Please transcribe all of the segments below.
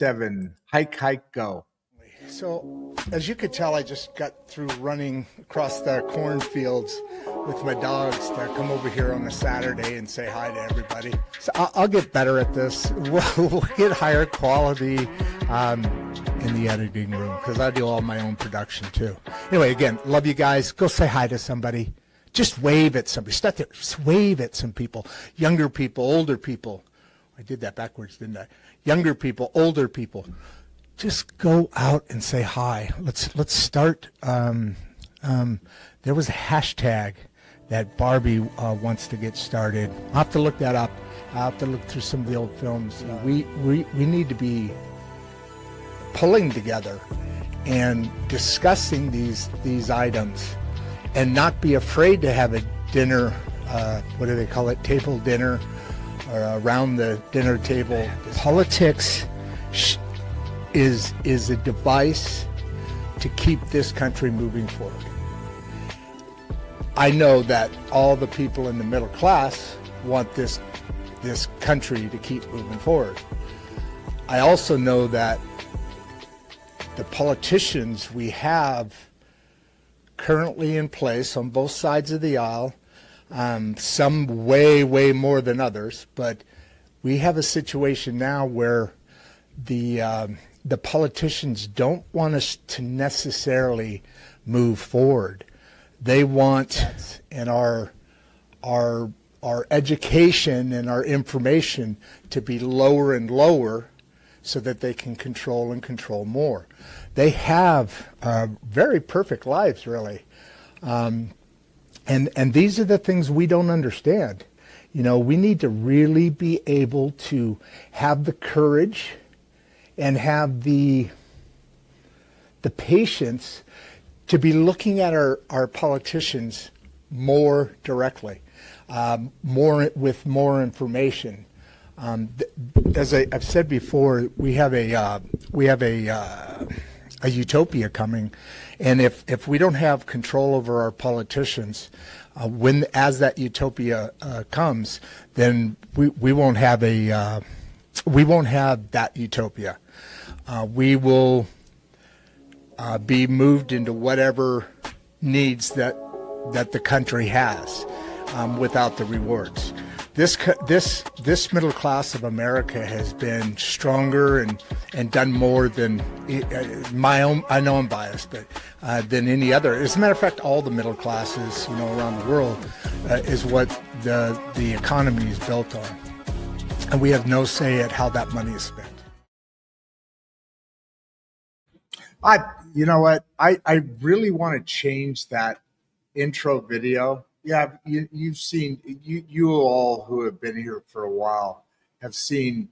7, hike, hike, go. So, as you could tell, I just got through running across the cornfields with my dogs to come over here on a Saturday and say hi to everybody. So I'll get better at this. We'll get higher quality in the editing room because I do all my own production too. Anyway, again, love you guys. Go say hi to somebody. Just wave at somebody. Start there. Just wave at some people. Younger people, older people. I did that backwards, didn't I? Younger people, older people. Just go out and say hi. Let's start. There was a hashtag that Barbie wants to get started. I'll have to look that up. I'll have to look through some of the old films. We need to be pulling together and discussing these items, and not be afraid to have a dinner. What do they call it? Table dinner, or around the dinner table. Politics is a device to keep this country moving forward. I know that all the people in the middle class want this country to keep moving forward. I also know that the politicians we have currently in place on both sides of the aisle, some way more than others, but we have a situation now where the politicians don't want us to necessarily move forward. They want, and our education and our information to be lower and lower so that they can control and control more. They have very perfect lives, really. And these are the things we don't understand. You know, we need to really be able to have the courage and have the patience to be looking at our politicians more directly, with more information. As I've said before, we have a utopia coming, and if we don't have control over our politicians, as that utopia comes, then we won't have that utopia. We will be moved into whatever needs that the country has, without the rewards. This middle class of America has been stronger and done more than my own. I know I'm biased, but than any other. As a matter of fact, all the middle classes, around the world, is what the economy is built on, and we have no say at how that money is spent. You know what? I really want to change that intro video. Yeah, you've seen, you all who have been here for a while have seen,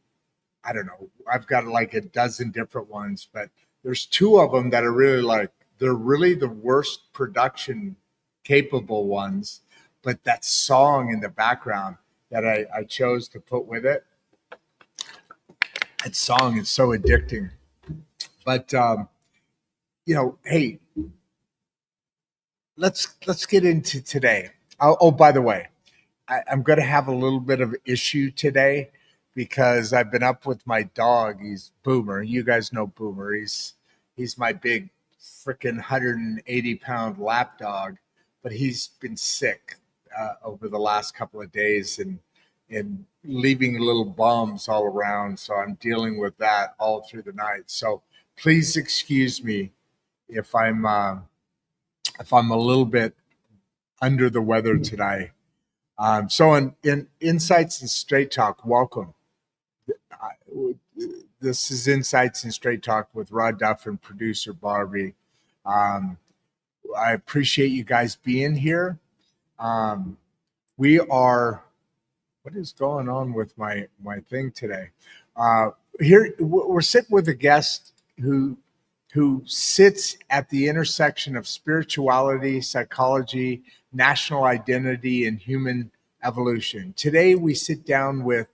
I don't know, I've got like a dozen different ones, but there's two of them that are really they're really the worst production capable ones. But that song in the background that I chose to put with it, that song is so addicting. But, hey, let's get into today. Oh, by the way, I'm going to have a little bit of issue today because I've been up with my dog. He's Boomer. You guys know Boomer. He's my big freaking 180-pound lap dog, but he's been sick over the last couple of days and leaving little bumps all around. So I'm dealing with that all through the night. So please excuse me if I'm a little bit under the weather today. So in Insights and Straight Talk, welcome. This is Insights and Straight Talk with Rodd Duff and producer Barbie. I appreciate you guys being here. What is going on with my thing today? Here we're sitting with a guest who sits at the intersection of spirituality, psychology, national identity, and human evolution. Today, we sit down with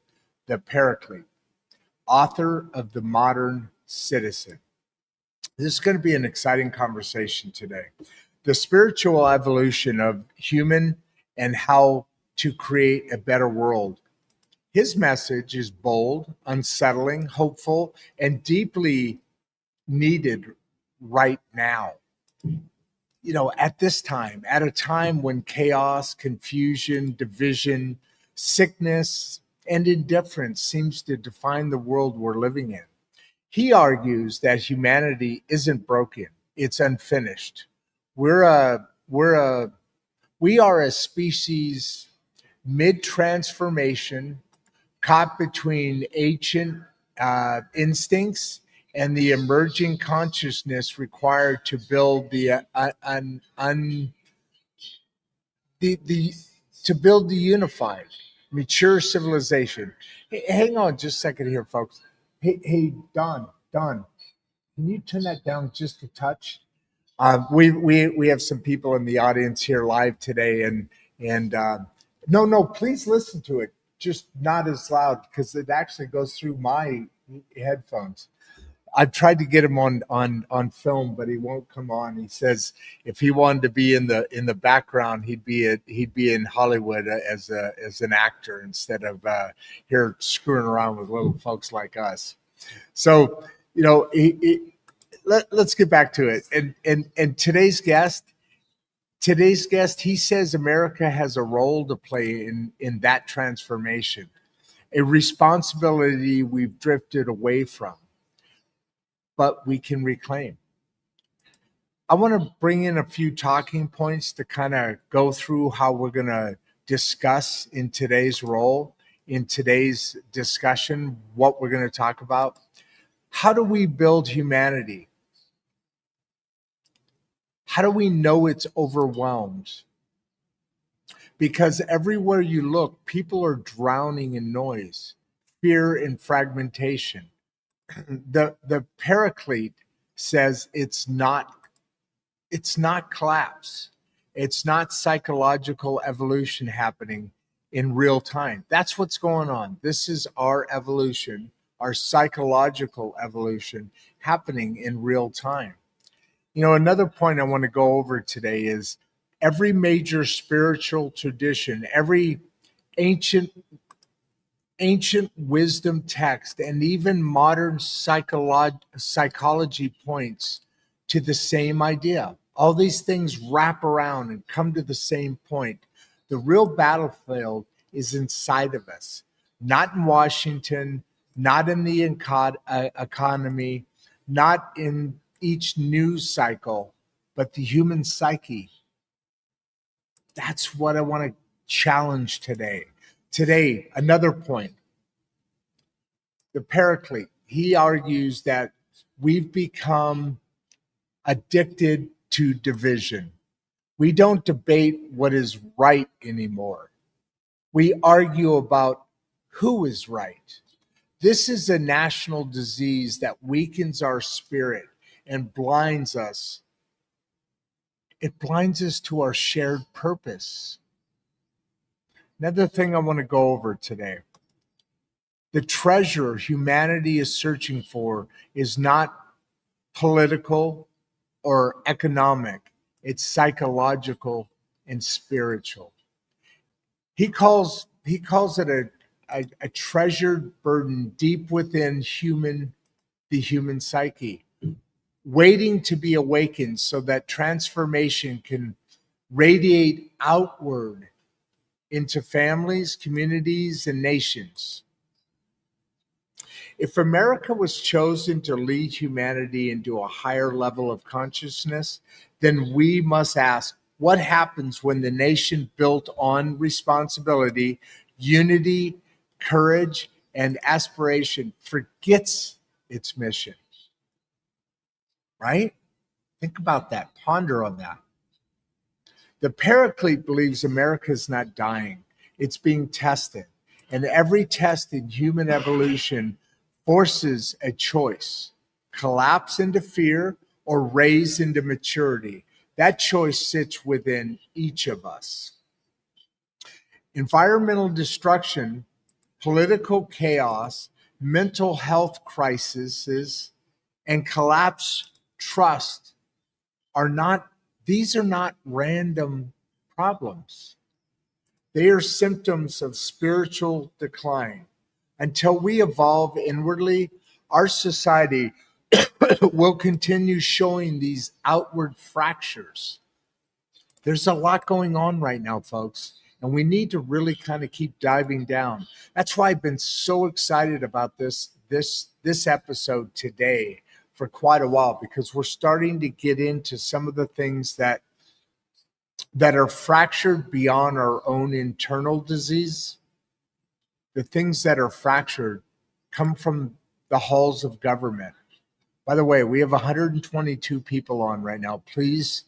the Paraclete, author of The Modern Citizen. This is going to be an exciting conversation today. The spiritual evolution of human and how to create a better world. His message is bold, unsettling, hopeful, and deeply needed right now. At this time, at a time when chaos, confusion, division, sickness, and indifference seems to define the world we're living in. He argues that humanity isn't broken, it's unfinished. We are a species mid transformation, caught between ancient instincts and the emerging consciousness required to build the to build the unified, mature civilization. Hey, hang on just a second here, folks. Hey, Don, can you turn that down just a touch? We have some people in the audience here live today, and no, please listen to it, just not as loud because it actually goes through my headphones. I've tried to get him on film, but he won't come on. He says if he wanted to be in the background, he'd be in Hollywood as an actor instead of here screwing around with little folks like us. So let's get back to it. And today's guest, he says America has a role to play in that transformation, a responsibility we've drifted away from, but we can reclaim. I want to bring in a few talking points to kind of go through how we're going to discuss in today's role, in today's discussion, what we're going to talk about. How do we build humanity? How do we know it's overwhelmed? Because everywhere you look, people are drowning in noise, fear, and fragmentation. The Paraclete says it's not collapse. It's not psychological evolution happening in real time. That's what's going on. This is our evolution, our psychological evolution happening in real time. Another point I want to go over today is every major spiritual tradition, every ancient wisdom text, and even modern psychology points to the same idea. All these things wrap around and come to the same point. The real battlefield is inside of us, not in Washington, not in the economy, not in each news cycle, but the human psyche. That's what I want to challenge today. Today, another point. The Paraclete, he argues that we've become addicted to division. We don't debate what is right anymore. We argue about who is right. This is a national disease that weakens our spirit and blinds us. It blinds us to our shared purpose. Another thing I want to go over today. The treasure humanity is searching for is not political or economic, it's psychological and spiritual. He calls it a treasured burden deep within the human psyche, waiting to be awakened so that transformation can radiate outward into families, communities, and nations. If America was chosen to lead humanity into a higher level of consciousness, then we must ask what happens when the nation built on responsibility, unity, courage, and aspiration forgets its mission, right? Think about that. Ponder on that. The Paraclete believes America is not dying, it's being tested. And every test in human evolution forces a choice: collapse into fear or raise into maturity. That choice sits within each of us. Environmental destruction, political chaos, mental health crises, and collapse trust are not, these are not random problems. They are symptoms of spiritual decline. Until we evolve inwardly, our society will continue showing these outward fractures. There's a lot going on right now, folks, and we need to really kind of keep diving down. That's why I've been so excited about this episode today for quite a while, because we're starting to get into some of the things that are fractured beyond our own internal disease. The things that are fractured come from the halls of government. By the way, we have 122 people on right now. Please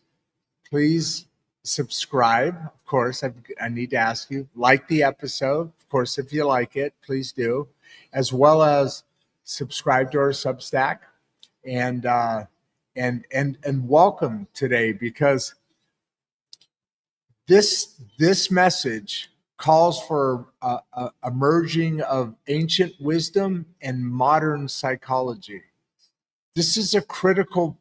subscribe. Of course, I need to ask you, like the episode. Of course, if you like it, please do, as well as subscribe to our Substack and welcome today, because this message calls for a merging of ancient wisdom and modern psychology. This is a critical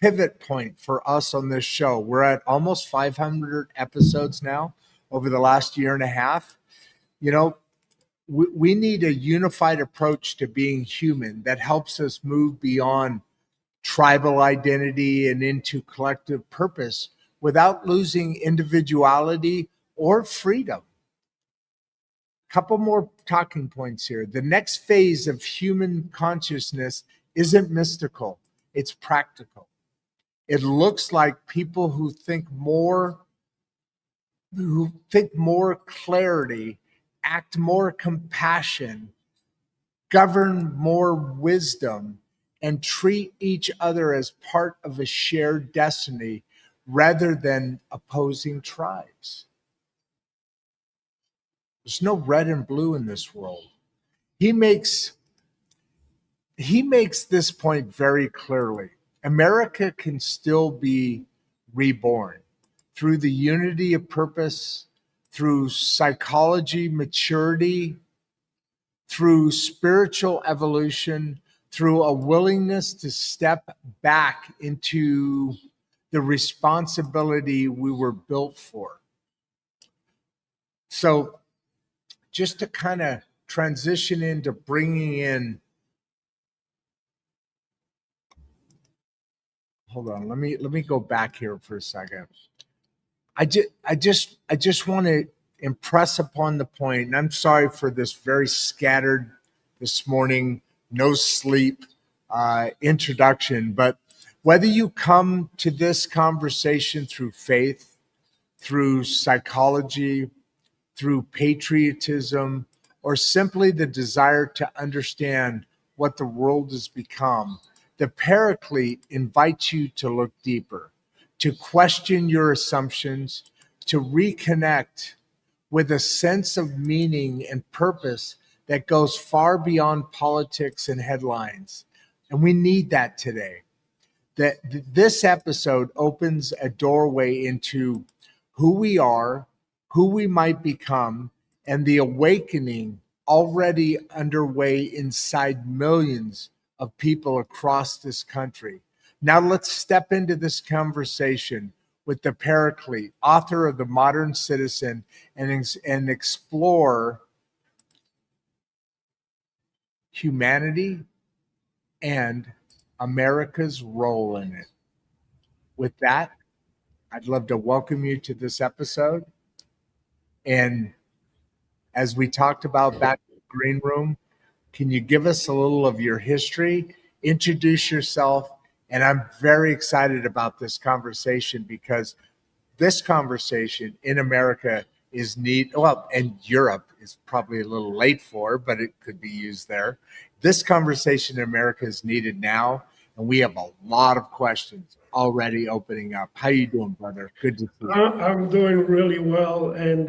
pivot point for us on this show. We're at almost 500 episodes now over the last year and a half. You know, we need a unified approach to being human that helps us move beyond tribal identity and into collective purpose without losing individuality or freedom. Couple more talking points here. The next phase of human consciousness isn't mystical, it's practical. It looks like people who think more clarity, act more compassion, govern more wisdom, and treat each other as part of a shared destiny rather than opposing tribes. There's no red and blue in this world. He makes this point very clearly. America can still be reborn through the unity of purpose, through psychology maturity, through spiritual evolution, through a willingness to step back into the responsibility we were built for. So just to kind of transition into bringing in, hold on, let me go back here for a second. I just want to impress upon the point, and I'm sorry for this very scattered this morning, no sleep introduction, but whether you come to this conversation through faith, through psychology, through patriotism, or simply the desire to understand what the world has become, the Paraclete invites you to look deeper, to question your assumptions, to reconnect with a sense of meaning and purpose that goes far beyond politics and headlines. And we need that today. This episode opens a doorway into who we are, who we might become, and the awakening already underway inside millions of people across this country. Now let's step into this conversation with the Paraclete, author of The Modern Citizen, and explore humanity and America's role in it. With that, I'd love to welcome you to this episode. And as we talked about back in the green room, can you give us a little of your history, introduce yourself? And I'm very excited about this conversation, because this conversation in America is neat. Well, and Europe is probably a little late for, but it could be used there. This conversation in America is needed now, and we have a lot of questions already opening up. How you doing, brother? Good to see you. I'm doing really well, and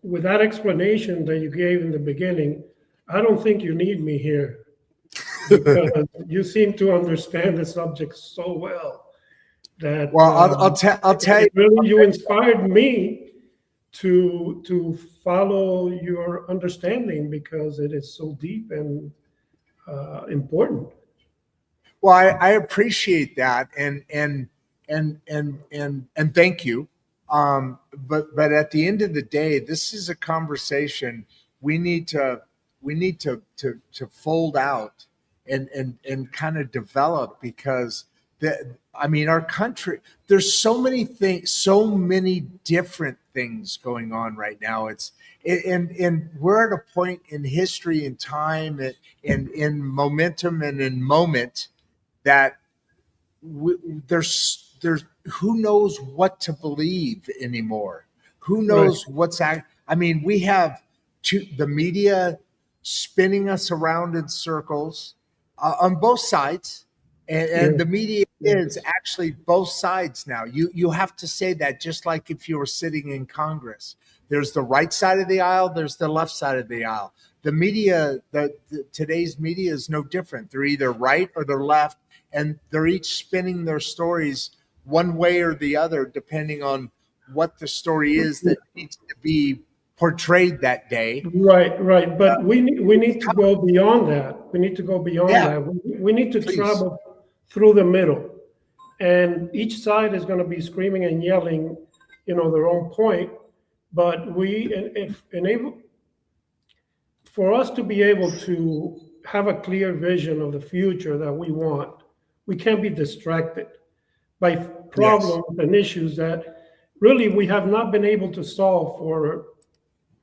with that explanation that you gave in the beginning, I don't think you need me here, because you seem to understand the subject so well that I'll tell you. Really, you inspired me to follow your understanding, because it is so deep and important. Well, I appreciate that, and thank you. But at the end of the day, this is a conversation we need to fold out and kind of develop, because I mean, our country, there's so many things, so many different things going on right now. And we're at a point in history and time and in momentum and in moment that we, there's who knows what to believe anymore. Who Right. knows I mean, we have the media spinning us around in circles on both sides, and Yeah. the media is Yes. actually both sides now. You have to say that, just like if you were sitting in Congress. There's the right side of the aisle, there's the left side of the aisle. The media, today's media is no different. They're either right or they're left, and they're each spinning their stories one way or the other, depending on what the story is that needs to be portrayed that day. Right, right. But we It's need to go beyond that. We need to go beyond Yeah, that. We need to please. travel through the middle, and each side is going to be screaming and yelling, their own point. But if enable for us to be able to have a clear vision of the future that we want, we can't be distracted by Yes. problems and issues that really we have not been able to solve for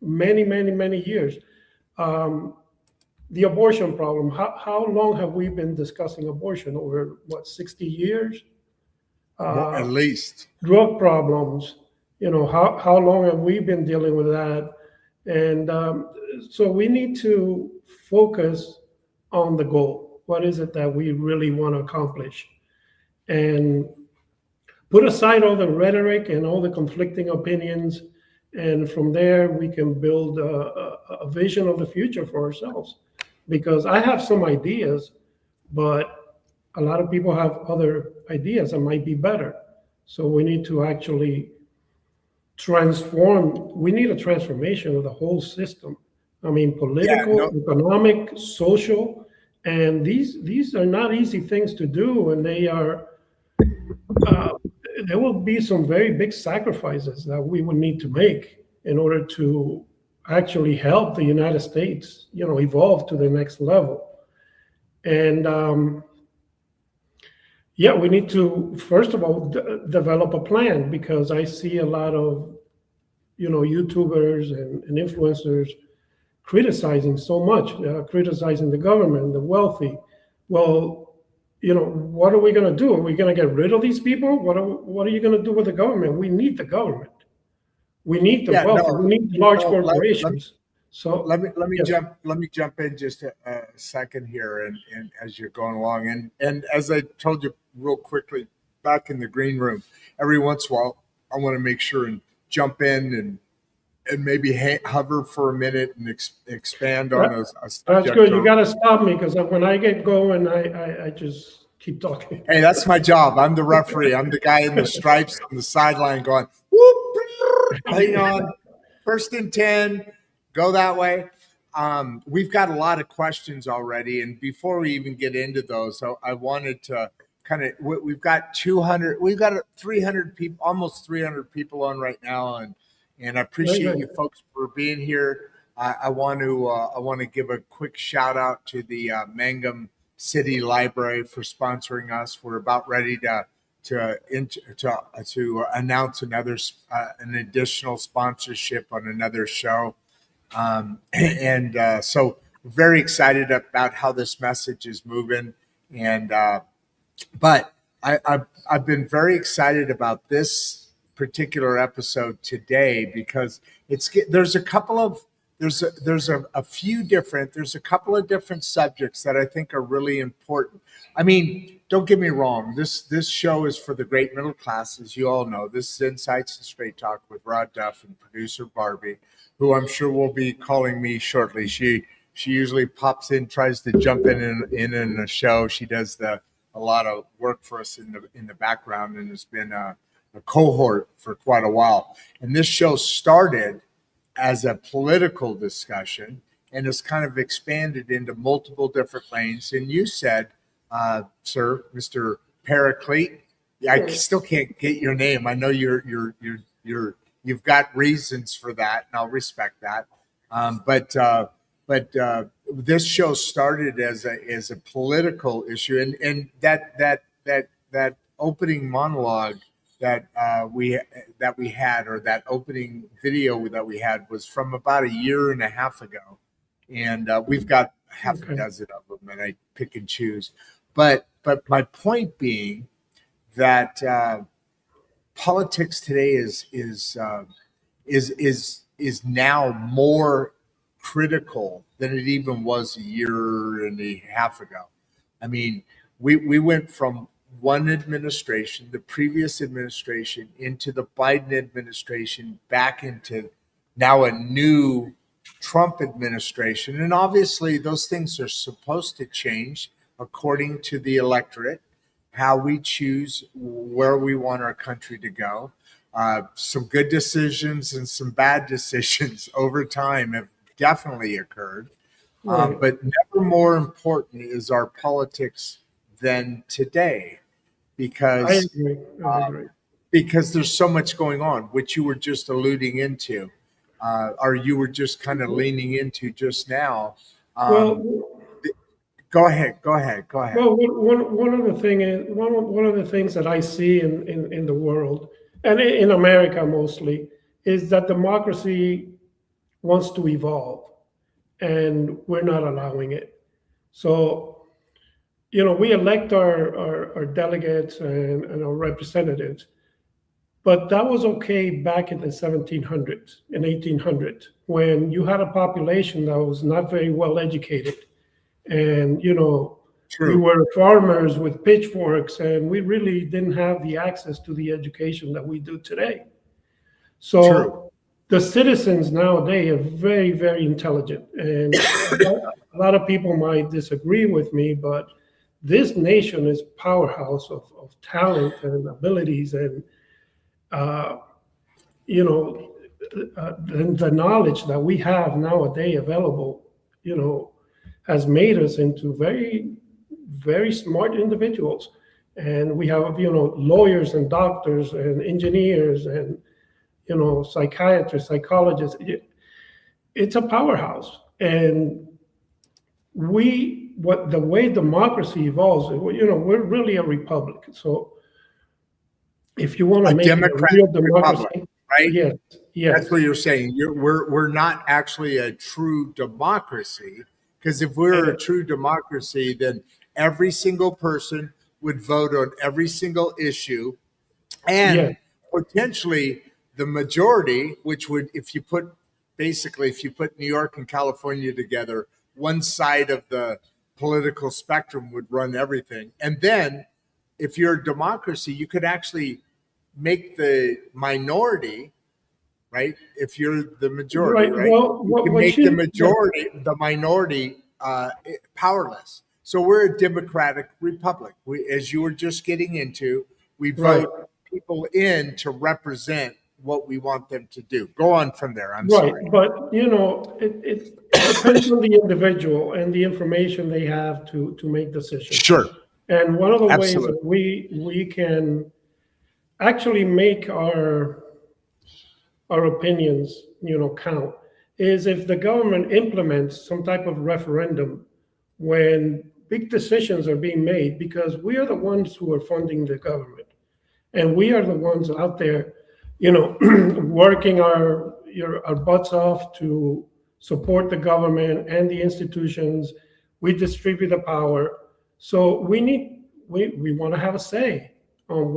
many, many, many years. Um, the abortion problem. How long have we been discussing abortion? Over what, 60 years? At least. Drug problems. How long have we been dealing with that? And so we need to focus on the goal. What is it that we really want to accomplish? And put aside all the rhetoric and all the conflicting opinions. And from there, we can build a vision of the future for ourselves. Because I have some ideas, but a lot of people have other ideas that might be better. So we need to actually we need a transformation of the whole system. I mean, Yeah, political, no, economic, social, and these are not easy things to do, and uh, there will be some very big sacrifices that we would need to make in order to actually help the United States, evolve to the next level. And yeah, we need to first of all develop a plan, because I see a lot of YouTubers and influencers criticizing so much, criticizing the government, the wealthy. Well, what are we going to do? Are we going to get rid of these people? What are you going to do with the government? We need the government. We need the yeah, wealthy. no, We need large no. corporations. So yes, Let me jump in just a second here, and as you're going along, and as I told you real quickly back in the green room, every once in a while I want to make sure and jump in and maybe hover for a minute and expand on that, a that's subject. good. You got to stop me, because when I get going, I just keep talking. Hey, that's my job. I'm the referee. I'm the guy in the stripes on the sideline going, whoop, hang on, 1st and 10, go that way. We've got a lot of questions already. And before we even get into those, I wanted to we've got 300 people, almost 300 people on right now. And I Very appreciate good. you folks for being here. I want to give a quick shout out to the Mangum City Library for sponsoring us. We're about ready to announce an additional sponsorship on another show, and so we're very excited about how this message is moving. And but I've been very excited about this particular episode today, because there's a couple of there's a couple of different subjects that I think are really important. I mean, don't get me wrong. This show is for the great middle class, as you all know. This is Insights and Straight Talk with Rodd Duff and producer Barbie, who I'm sure will be calling me shortly. She usually pops in, tries to jump in the show. She does a lot of work for us in the background, and has been a cohort for quite a while. And this show started as a political discussion and has kind of expanded into multiple different lanes. And you said, Sir, Mr. Paraclete, I still can't get your name. I know you're you've got reasons for that, and I'll respect that. But this show started as a political issue, and that opening monologue that we had, or that opening video that we had, was from about a year and a half ago, and we've got half a dozen of them, and I pick and choose. But my point being that politics today is now more critical than it even was a year and a half ago. I mean, we went from one administration, the previous administration, into the Biden administration, back into now a new Trump administration. And obviously those things are supposed to change according to the electorate, how we choose where we want our country to go. Some good decisions and some bad decisions over time have definitely occurred. Right. But never more important is our politics than today, I because agree. I agree. because there's so much going on, which you were just alluding into, or you were just kind of leaning into just now. Well, Go ahead. well, one of the thing is one of the things that I see in the world, and in America mostly, is that democracy wants to evolve, and we're not allowing it. So, we elect our delegates and our representatives, but that was okay back in the 1700s and 1800s, when you had a population that was not very well educated. And, we True. were farmers with pitchforks, and we really didn't have the access to the education that we do today. So True. the citizens nowadays are very, very intelligent. And a lot of people might disagree with me, but this nation is a powerhouse of talent and abilities, and, the knowledge that we have nowadays available, has made us into very, very smart individuals. And we have, lawyers and doctors and engineers and, psychiatrists, psychologists. It's a powerhouse. And the way democracy evolves, we're really a republic. So if you want to A make it a democratic real democracy, republic, right? yes. That's what you're saying. We're not actually a true democracy, because if we're a true democracy, then every single person would vote on every single issue, and Yes. potentially the majority, which would, if you put New York and California together, one side of the political spectrum would run everything. And then if you're a democracy, you could actually make the minority, right? If you're the majority, right? Well, You can make the minority powerless. So we're a democratic republic. As you were just getting into, we Right. vote people in to represent what we want them to do. Go on from there. I'm Right, sorry. but it depends on the individual and the information they have to make decisions. Sure. And one of the ways Absolutely. that we can actually make our opinions, count, is if the government implements some type of referendum when big decisions are being made, because we are the ones who are funding the government, and we are the ones out there, working our butts off to support the government and the institutions. We distribute the power, so we want to have a say on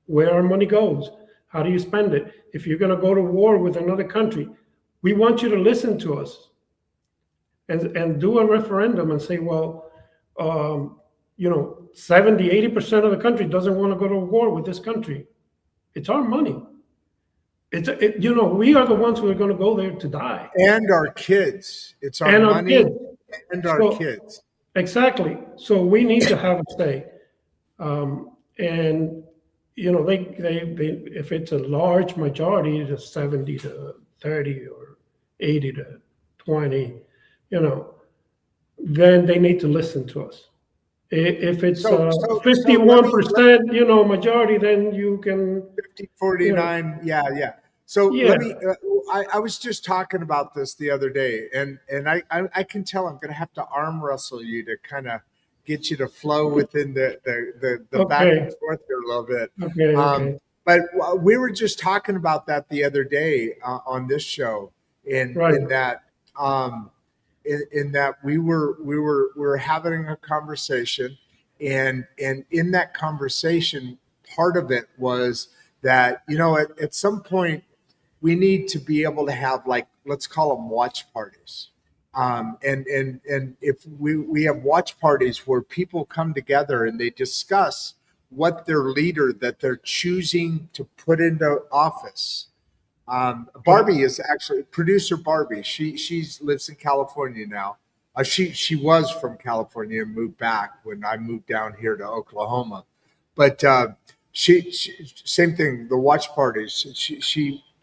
where our money goes. How do you spend it? If you're going to go to war with another country, we want you to listen to us and do a referendum and say, well, 70, 80% of the country doesn't want to go to war with this country. It's our money. We are the ones who are going to go there to die. And our kids. It's our And our money kids. and our So- kids. Exactly. So we need to have a say. And they if it's a large majority, it's 70 to 30 or 80 to 20, then they need to listen to us. If it's So let me 51%, majority, then you can, 50, you know, 49. Yeah, yeah. So yeah, let me. I was just talking about this the other day, and I can tell I'm going to have to arm wrestle you to kind of get you to flow within the back and okay, forth here a little bit. okay, Um, okay, but we were just talking about that the other day on this show, right, in that in that we were having a conversation, and in that conversation, part of it was that at some point we need to be able to have, like, let's call them watch parties. And if we have watch parties where people come together and they discuss what their leader that they're choosing to put into office. right, Barbie is actually producer Barbie. She lives in California now. She was from California and moved back when I moved down here to Oklahoma. But she same thing. The watch parties.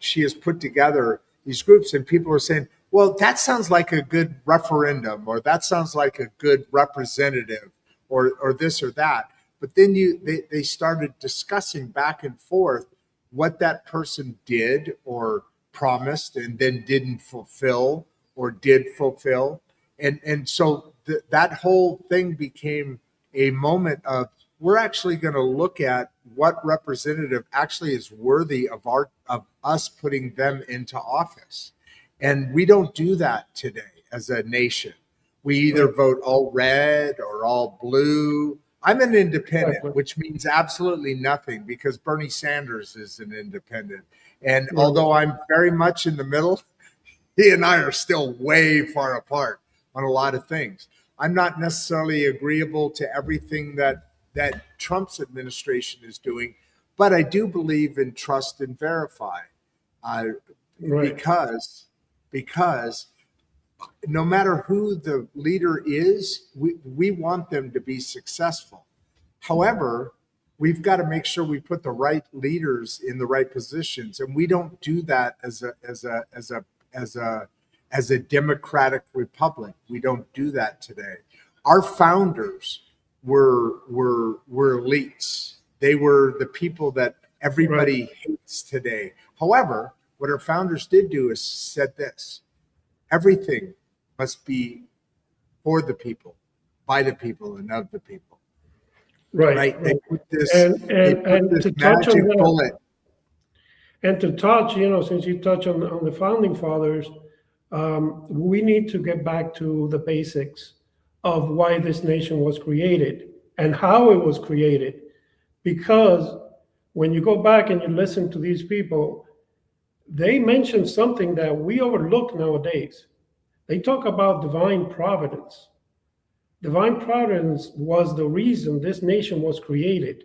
She has put together these groups, and people are saying, "Well, that sounds like a good referendum, or that sounds like a good representative, or this or that." But then they started discussing back and forth what that person did or promised and then didn't fulfill or did fulfill. And so that whole thing became a moment of, we're actually going to look at what representative actually is worthy of us putting them into office. And we don't do that today as a nation. We either right, vote all red or all blue. I'm an independent, exactly, which means absolutely nothing because Bernie Sanders is an independent. And right, although I'm very much in the middle, he and I are still way far apart on a lot of things. I'm not necessarily agreeable to everything that Trump's administration is doing, but I do believe in trust and verify, uh, right, because no matter who the leader is, we want them to be successful. However, we've got to make sure we put the right leaders in the right positions, and we don't do that as a democratic republic. We don't do that today. Our founders were elites. They were the people that right, everybody hates today. However, what our founders did do is said this: everything must be for the people, by the people, and of the people. right, Right? They right. put this. And They and put and this to touch on magic that, bullet. and to touch, since you touch on the founding fathers, we need to get back to the basics of why this nation was created and how it was created. Because when you go back and you listen to these people, they mention something that we overlook nowadays. They talk about divine providence. Divine providence was the reason this nation was created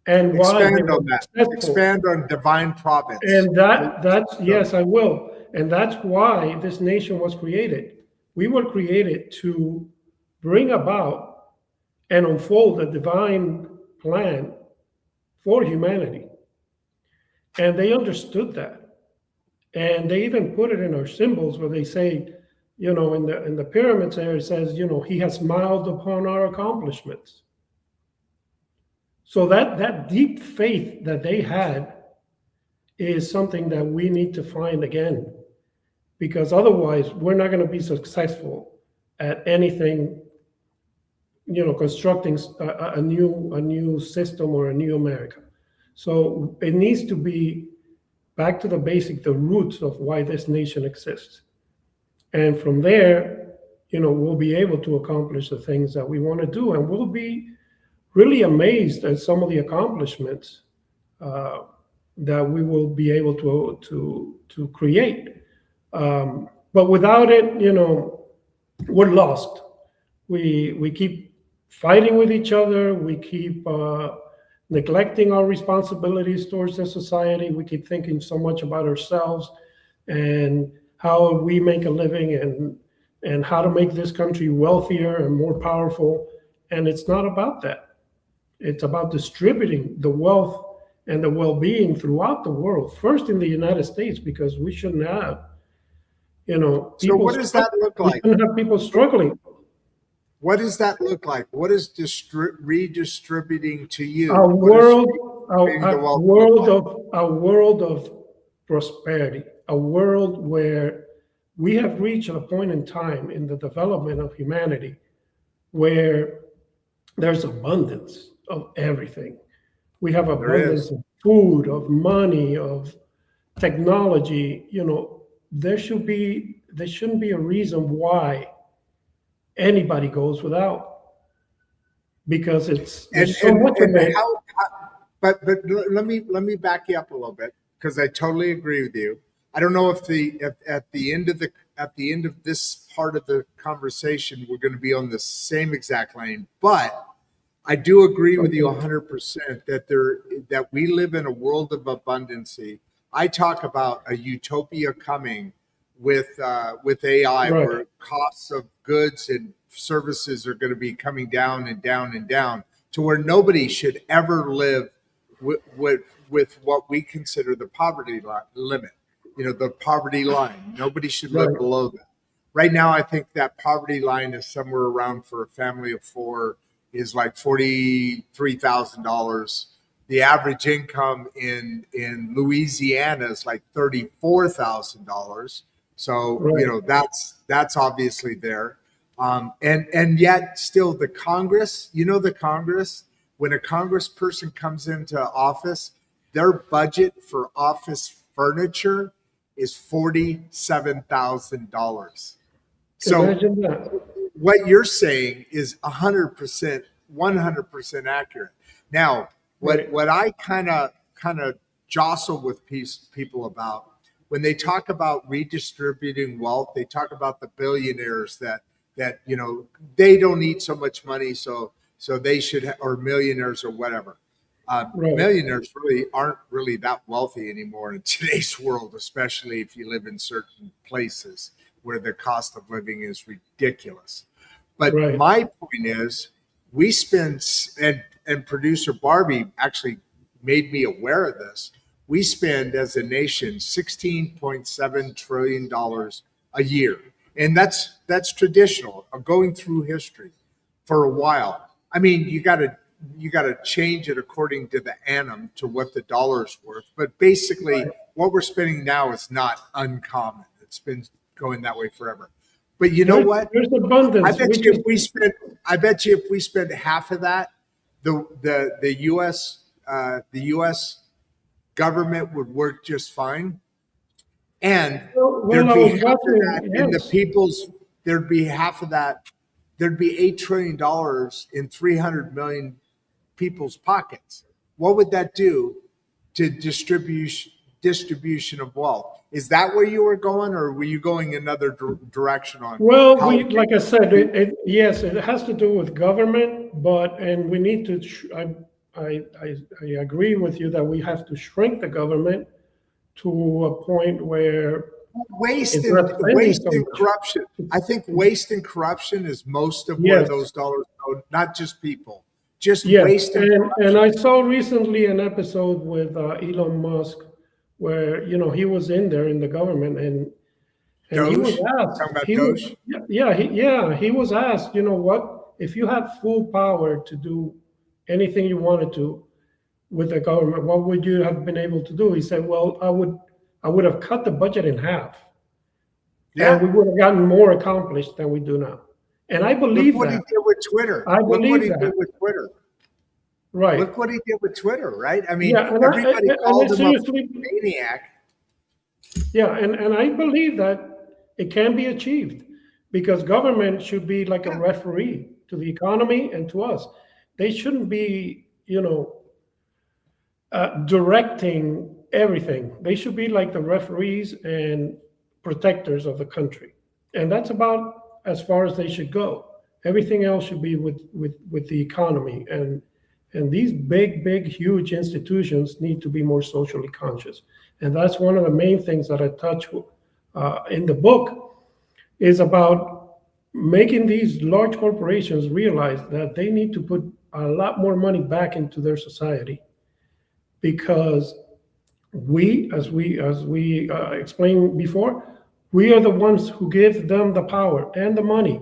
and why they Expand were on that. successful. Expand on divine province, And please. that's yes, I will. And that's why this nation was created. We were created to bring about and unfold a divine plan for humanity. And they understood that. And they even put it in our symbols where they say, in the pyramids there it says, he has smiled upon our accomplishments. So that deep faith that they had is something that we need to find again, because otherwise we're not going to be successful at anything, constructing a new system or a new America. So it needs to be back to the basic, the roots of why this nation exists. And from there, we'll be able to accomplish the things that we want to do. And we'll be really amazed at some of the accomplishments uh, that we will be able to create. But without it, we're lost. We keep fighting with each other. We keep neglecting our responsibilities towards the society. We keep thinking so much about ourselves and how we make a living and how to make this country wealthier and more powerful. And it's not about that. It's about distributing the wealth and the well-being throughout the world. First in the United States, because we shouldn't have, So people what does that struggling. look We like? shouldn't have people struggling. What does that look like? What is redistributing to you? A What is world, redistributing the wealth look like? a world of prosperity, a world where we have reached a point in time in the development of humanity where there's abundance of everything. We have There is. abundance of food, of money, of technology. There shouldn't be a reason why anybody goes without, because there's so much of it. But let me back you up a little bit, because I totally agree with you. I don't know if at the end of this part of the conversation we're going to be on the same exact lane, but I do agree with you 100% that we live in a world of abundancy. I talk about a utopia coming with AI, Right. where costs of goods and services are going to be coming down and down and down to where nobody should ever live with what we consider the poverty limit. The poverty line. Nobody should live Right. below that. Right now, I think that poverty line is somewhere around, for a family of four, is like $43,000. The average income in Louisiana is like $34,000. So Right. that's obviously there. And yet still the Congress, the Congress, when a congressperson comes into office, their budget for office furniture is $47,000. So Imagine that. what you're saying is 100% accurate. Now, Right. what I kind of jostle with people about, when they talk about redistributing wealth, they talk about the billionaires that they don't need so much money, so they should, or millionaires or whatever. Right. Millionaires really aren't really that wealthy anymore in today's world, especially if you live in certain places where the cost of living is ridiculous. But Right. my point is, we spend, and producer Barbie actually made me aware of this. We spend as a nation $16.7 trillion a year. And that's traditional, going through history for a while. I mean, you got to change it according to the annum to what the dollar's worth. But basically, what we're spending now is not uncommon. It's been going that way forever. But you know what? There's abundance. I bet you if we spend half of that, the U.S. government would work just fine, and there'd be half of that in the people's. There'd be half of that. There'd be $8 trillion in 300 million people's pockets. What would that do to distribution of wealth? Is that where you were going, or were you going another direction on? Well, like I said, yes, it has to do with government, and we need to. I agree with you that we have to shrink the government to a point where waste and corruption. I think waste and corruption is most of where those dollars go, not just people. Just waste and corruption. And I saw recently an episode with Elon Musk where he was in there in the government, and he was asked. He was asked. You know what? If you had full power to do anything you wanted to with the government, what would you have been able to do? He said, "Well, I would have cut the budget in half, and we would have gotten more accomplished than we do now." And I believe what he did with Twitter. Look what he did with Twitter. Right. Look what he did with Twitter, right? I mean, everybody called him a maniac. Yeah, and I believe that it can be achieved, because government should be like a referee to the economy and to us. They shouldn't be, directing everything. They should be like the referees and protectors of the country. And that's about as far as they should go. Everything else should be with the economy. And these big, huge institutions need to be more socially conscious. And that's one of the main things that I touch in the book, is about making these large corporations realize that they need to put a lot more money back into their society, because as we explained before, we are the ones who give them the power and the money.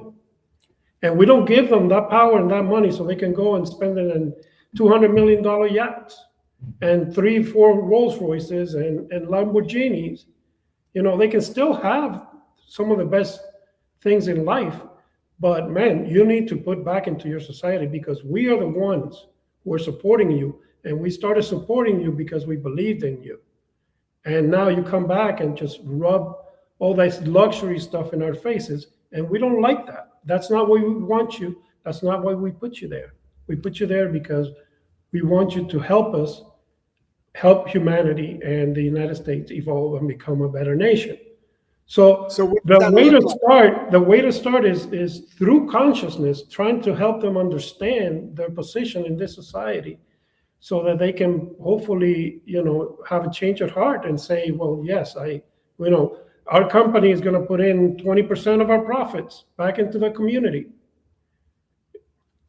And we don't give them that power and that money so they can go and spend it in $200 million yachts and 3-4 Rolls Royces and Lamborghinis. They can still have some of the best things in life, but man, you need to put back into your society, because we are the ones who are supporting you, and we started supporting you because we believed in you. And now you come back and just rub all this luxury stuff in our faces, and we don't like that. That's not why we want you. That's not why we put you there. We put you there because we want you to help us help humanity and the United States evolve and become a better nation. So the way to start is through consciousness, trying to help them understand their position in this society, so that they can hopefully, have a change of heart and say, well, yes, our company is going to put in 20% of our profits back into the community.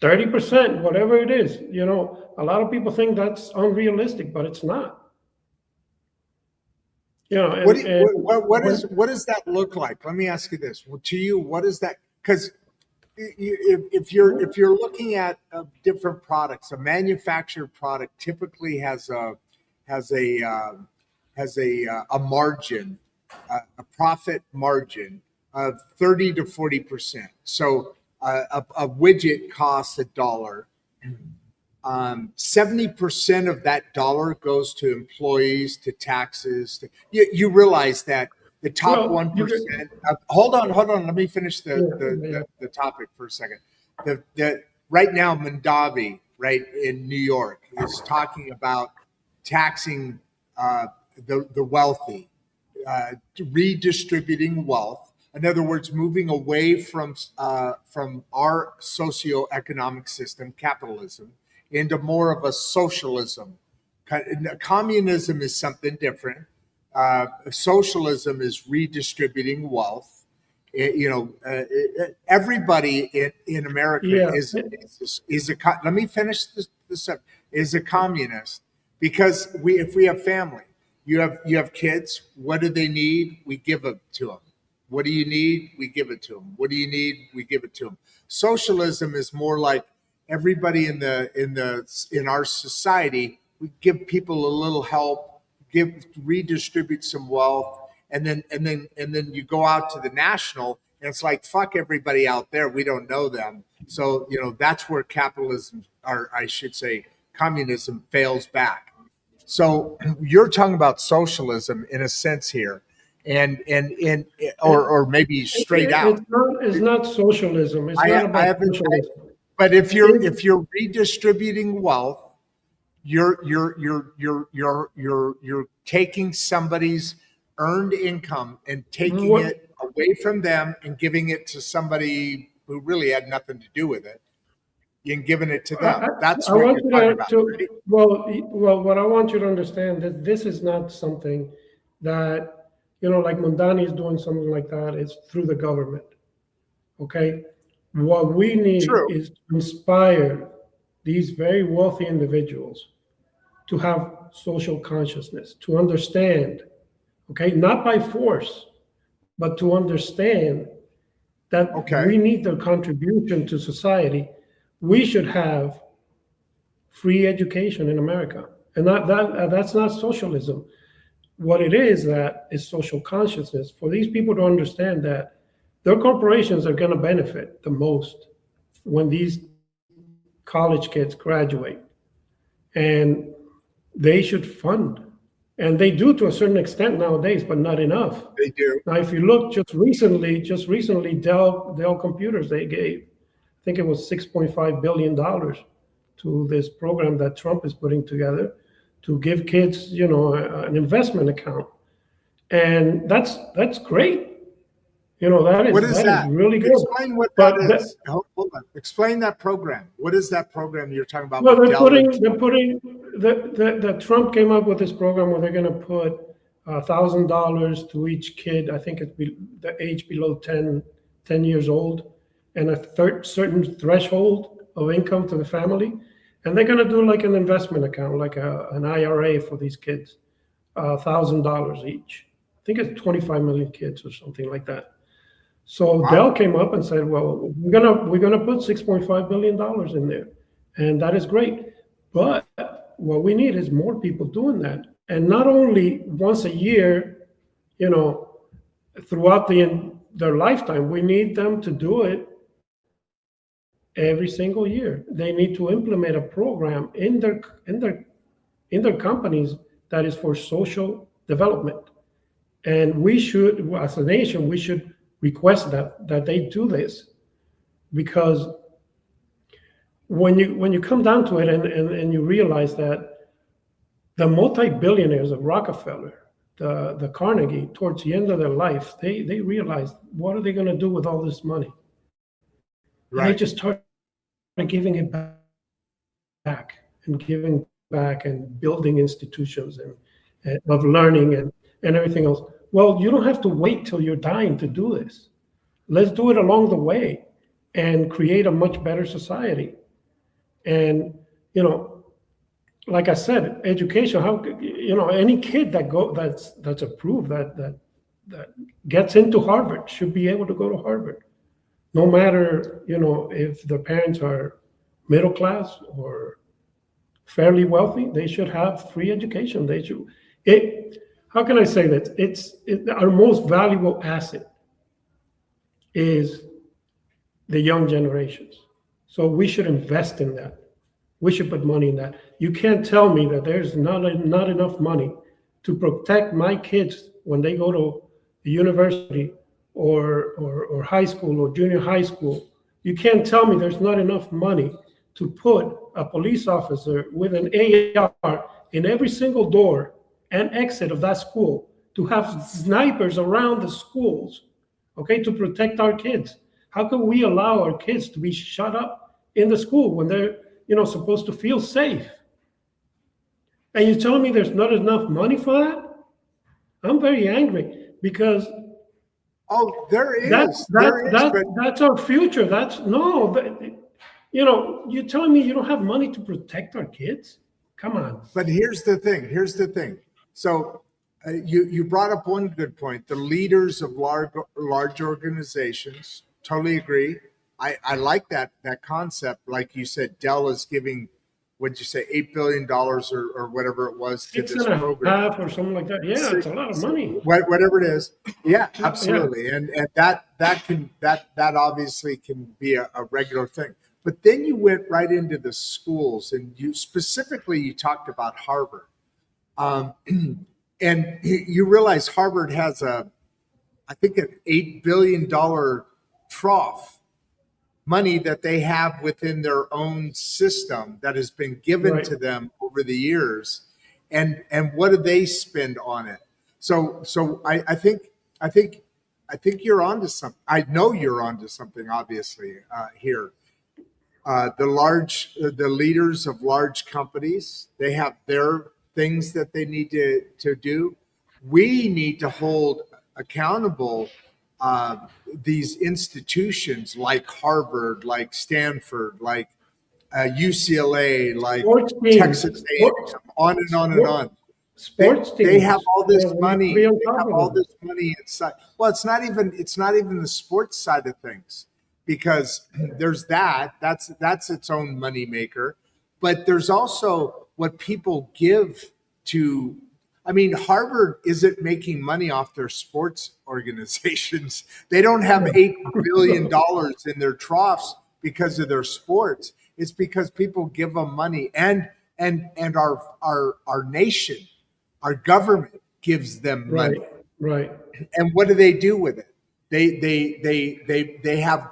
30%, whatever it is. A lot of people think that's unrealistic, but it's not. What does that look like? Let me ask you this. Well, to you, what is that? Because if you're looking at different products, a manufactured product typically has a margin, a profit margin of 30 to 40%. So a widget costs $1. 70% of that dollar goes to employees, to taxes. You realize that the top 1%. Hold on. Let me finish the topic for a second. Right now, Mondavi, right in New York, is talking about taxing the wealthy, redistributing wealth. In other words, moving away from our socioeconomic system, capitalism, into more of a socialism. Communism is something different. Socialism is redistributing wealth. Everybody in America is a. Let me finish this up. Is a communist, because if we have family, you have kids. What do they need? We give it to them. What do you need? We give it to them. What do you need? We give it to them. Socialism is more like everybody in our society. We give people a little help, redistribute some wealth, and then you go out to the national, and it's like, fuck everybody out there. We don't know them. So that's where capitalism, or I should say, communism, fails back. So you're talking about socialism in a sense here. Or maybe straight out. It's not socialism. It's not about socialism. But if you're redistributing wealth, you're taking somebody's earned income and taking it away from them and giving it to somebody who really had nothing to do with it, and giving it to them. That's what you're talking about. Right? Well, what I want you to understand that this is not something that, like Mondani is doing something like that. It's through the government. Okay. What we need is to inspire these very wealthy individuals to have social consciousness, to understand, okay, not by force, but to understand that we need their contribution to society. We should have free education in America. And that's not socialism. What it is, that is social consciousness for these people to understand that their corporations are going to benefit the most when these college kids graduate, and they should fund, and they do to a certain extent nowadays, but not enough. They do. Now, if you look just recently, Dell Computers, they gave, I think it was $6.5 billion to this program that Trump is putting together to give kids, an investment account, and that's great. What is that? Is really good. Explain what that is. Hold on. Explain that program. What is that program you're talking about? Well, the Trump came up with this program where they're going to put $1,000 to each kid. I think it's the age below 10 years old, and a certain threshold of income to the family. And they're going to do like an investment account, like an IRA for these kids, $1,000 each. I think it's 25 million kids or something like that. So Wow. Dell came up and said, "Well, we're gonna put $6.5 billion in there, and that is great. But what we need is more people doing that, and not only once a year, you know, throughout their lifetime. We need them to do it every single year. They need to implement a program in their companies that is for social development. And we should, as a nation, we should request that they do this, because when you come down to it, and you realize that the multi-billionaires of Rockefeller, the Carnegie, towards the end of their life, they realized, what are they going to do with all this money? And they Right. just started giving it back and giving back and building institutions and of learning and everything else. Well, you don't have to wait till you're dying to do this. Let's do it along the way and create a much better society. And you know, like I said, education. How any kid that's approved that gets into Harvard should be able to go to Harvard, no matter if the parents are middle class or fairly wealthy. They should have free education. They should. It. How can I say that? Our most valuable asset is the young generations. So we should invest in that. We should put money in that. You can't tell me that there's not enough money to protect my kids when they go to the university or high school or junior high school. You can't tell me there's not enough money to put a police officer with an AR in every single door and exit of that school, to have snipers around the schools, okay, to protect our kids. How can we allow our kids to be shut up in the school when they're supposed to feel safe? And you're telling me there's not enough money for that? I'm very angry, because Oh, there that's is. that There is, that but that's our future. That's no, but, you're telling me you don't have money to protect our kids? Come on. but here's the thing. Here's the thing. So you brought up one good point. The leaders of large organizations, totally agree. I like that concept. Like you said, Dell is giving, what'd you say, $8 billion or whatever it was to Six this and a program. half or something like that. Yeah, it's a lot of money. Whatever it is. Yeah, Yeah. absolutely. And that obviously can be a regular thing. But then you went right into the schools, and you talked about Harvard. Um, and you realize Harvard has I think an $8 billion trough money that they have within their own system that has been given Right. to them over the years. And what do they spend on it? So I think you're onto something. I know you're onto something, obviously, here. The leaders of large companies, they have their things that they need to do. We need to hold accountable uh, these institutions like Harvard, like Stanford, like UCLA, like Sports teams. Texas A&M, on and on and on. Sports They have teams. all this We need to money. be on They top have of all them. this money inside. Well, it's not even the sports side of things, because there's that's its own money maker. But there's also what people give to. I mean, Harvard isn't making money off their sports organizations. They don't have $8 billion in their troughs because of their sports. It's because people give them money, and our nation, our government gives them Right. money. Right. And what do they do with it? They have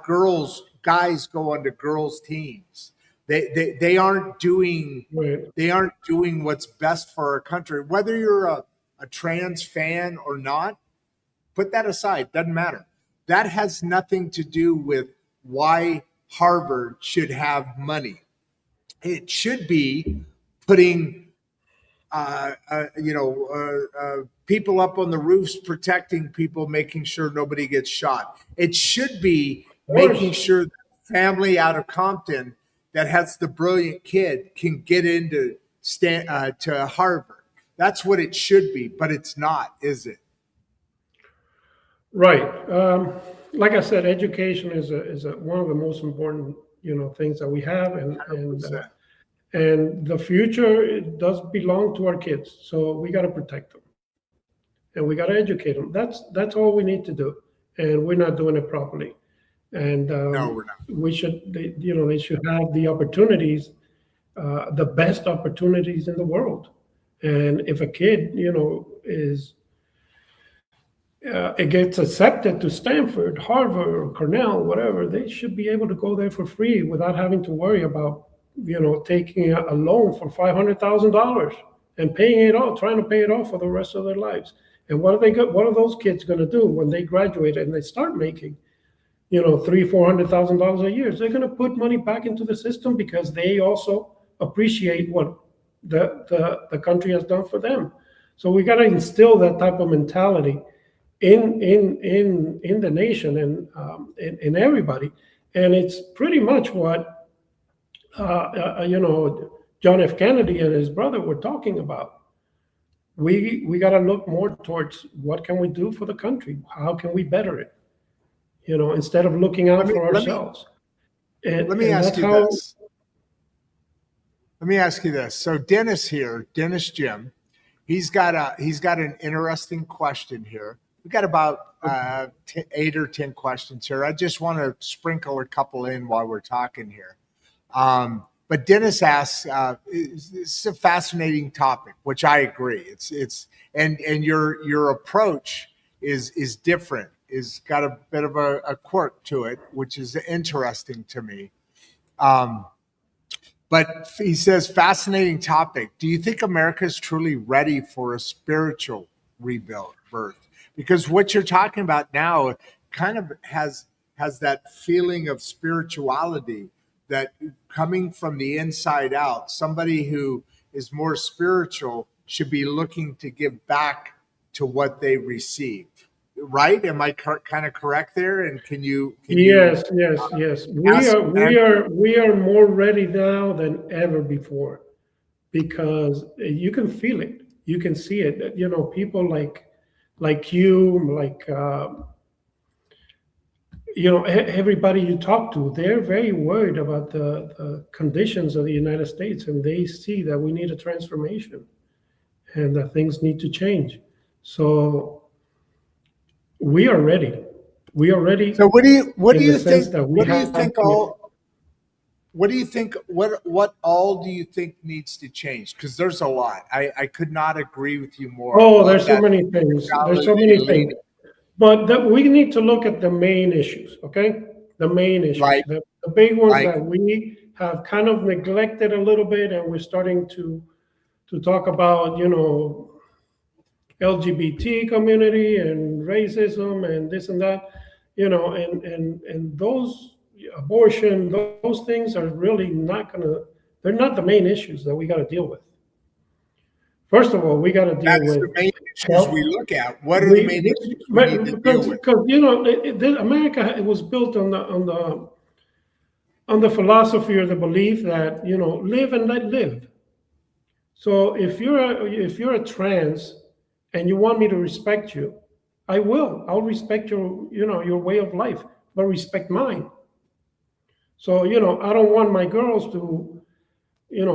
guys go onto girls teams. They aren't doing Right. what's best for our country. Whether you're a trans fan or not, put that aside, doesn't matter. That has nothing to do with why Harvard should have money. It should be putting people up on the roofs, protecting people, making sure nobody gets shot. It should be Of making course. sure that family out of Compton that has the brilliant kid can get into to Harvard. That's what it should be, but it's not, is it? Right. like I said, education is one of the most important things that we have, and the future, it does belong to our kids, so we got to protect them and we got to educate them. That's all we need to do, and we're not doing it properly. And No, we're not. they should have the opportunities, the best opportunities in the world. And if a kid, is it gets accepted to Stanford, Harvard, or Cornell, whatever, they should be able to go there for free without having to worry about, taking a loan for $500,000 and paying it off, trying to pay it off for the rest of their lives. And what are those kids going to do when they graduate and they start making, $300,000-$400,000 a year? They're going to put money back into the system because they also appreciate what the country has done for them. So we got to instill that type of mentality in the nation and in everybody, and it's pretty much what John F. Kennedy and his brother were talking about. We got to look more towards what can we do for the country, how can we better it, instead of looking out for ourselves. Let me ask you this. So Dennis Jim, he's got an interesting question here. We got about 8 or 10 questions here. I just want to sprinkle a couple in while we're talking here. But Dennis asks, it's a fascinating topic, which I agree. And your approach is different. Is got a bit of a quirk to it, which is interesting to me. But he says, fascinating topic. Do you think America is truly ready for a spiritual rebirth? Because what you're talking about now kind of has that feeling of spirituality, that coming from the inside out, somebody who is more spiritual should be looking to give back to what they received. Right? Am I kind of correct there? And yes. We are more ready now than ever before, because you can feel it, you can see it. People like you, everybody you talk to, they're very worried about the conditions of the United States, and they see that we need a transformation and that things need to change. So we are ready. We are ready. So what do you think needs to change? Because there's a lot. I could not agree with you more. Oh, there's so many things. There's so many things. But we need to look at the main issues, okay? The main issues. Right. The big ones that we have kind of neglected a little bit, and we're starting to talk about, LGBT community and racism and this and that, and those abortion, those things are really they're not the main issues that we got to deal with. First of all, we got to deal with the main issues we look at. What are the main issues we need to deal with? Because America, it was built on the philosophy or the belief that live and let live. So if you're a trans and you want me to respect you, I will. I'll respect your way of life, but respect mine. So I don't want my girls to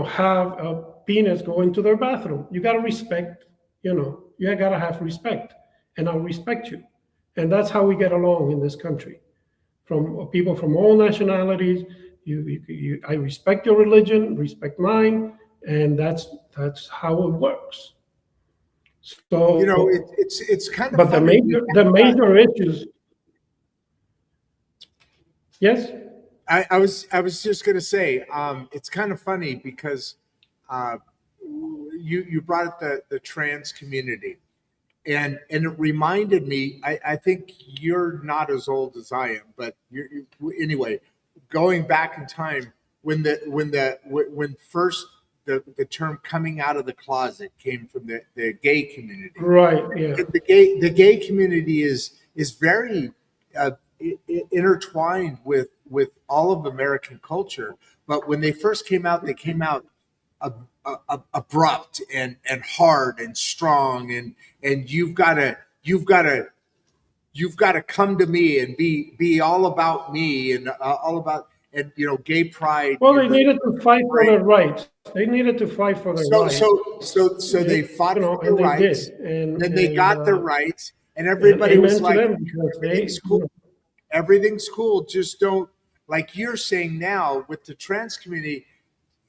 have a penis go into their bathroom. You got to respect. You got to have respect, and I'll respect you. And that's how we get along in this country, from people from all nationalities. I respect your religion, respect mine, and that's how it works. So it's kind of. But the major issues. Yes. I was just going to say, it's kind of funny because you brought up the trans community, and it reminded me. I think you're not as old as I am, but anyway, going back in time when first the term coming out of the closet came from the gay community. Right. Yeah. The gay community is very intertwined with all of American culture. But when they first came out, they came out abrupt and hard and strong, and you've got to you've got to come to me and be all about me and all about, and gay pride. Well, they needed to fight for their rights. They needed to fight for their rights. So they fought for their and they rights. did, and Then they got their rights, and everybody amen was to like, them, because everything's cool. Everything's cool. Just don't, like you're saying now with the trans community,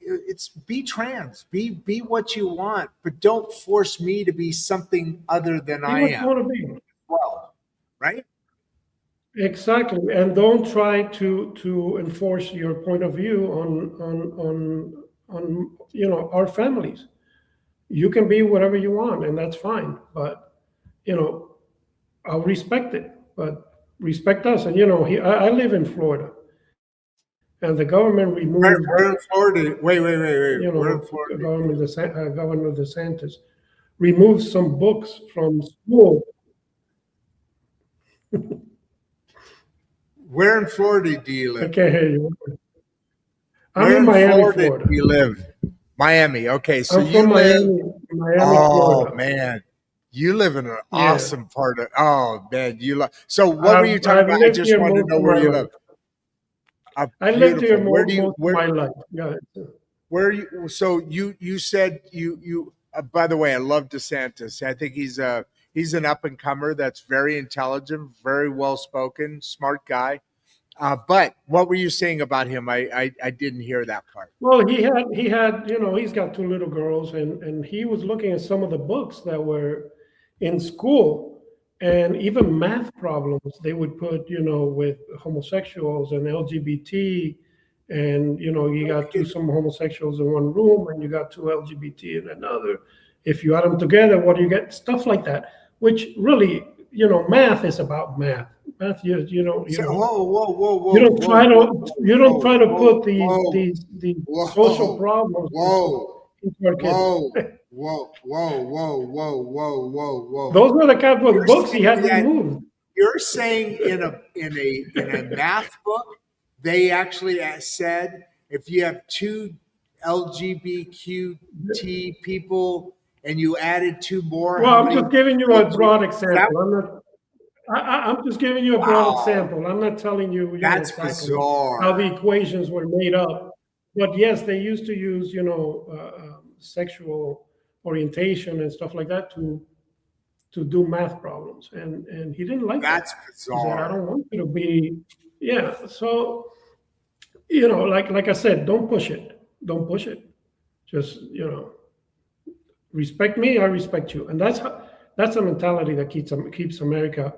it's be trans, be what you want, but don't force me to be something other than I what am. you want to be. Well, right? Exactly, and don't try to enforce your point of view on our families. You can be whatever you want, and that's fine. But I'll respect it. But respect us. And I live in Florida, and the government removed. We're in Florida. Wait. We're in Florida. Governor DeSantis removed some books from school. Where in Florida do you I live? can't hear you. I'm Where in in Miami, Florida do you live? Miami. Okay, so I'm you from live. Miami, Oh Florida. man, you live in an Yeah. awesome part of. Oh man, you love. So what were you talking about? I lived just here wanted to most know of where my you life. live. I lived here Beautiful. Where do you? most of my life. Yeah. Where you? So you said you. By the way, I love DeSantis. I think he's an up and comer that's very intelligent, very well spoken, smart guy. But what were you saying about him? I didn't hear that part. Well, he's got two little girls, and he was looking at some of the books that were in school, and even math problems they would put, with homosexuals and LGBT, and you got some homosexuals in one room, and you got two LGBT in another. If you add them together, what do you get? Stuff like that, which really, math is about math. Math, Whoa. you don't try to put these social problems into our kids. Whoa. Those were the kind of books he had removed. You're saying in a math book, they actually said if you have two LGBTQ people and you added two more, Well, I'm just giving you a broad example. I'm just giving you a broad Wow. example. I'm not telling you, That's exactly bizarre. how the equations were made up. But yes, they used to use, sexual orientation and stuff like that to do math problems, and he didn't like That's that. bizarre. He said, I don't want you to be, yeah. So, like I said, don't push it. Don't push it. Just, respect me, I respect you, and that's a mentality that keeps America.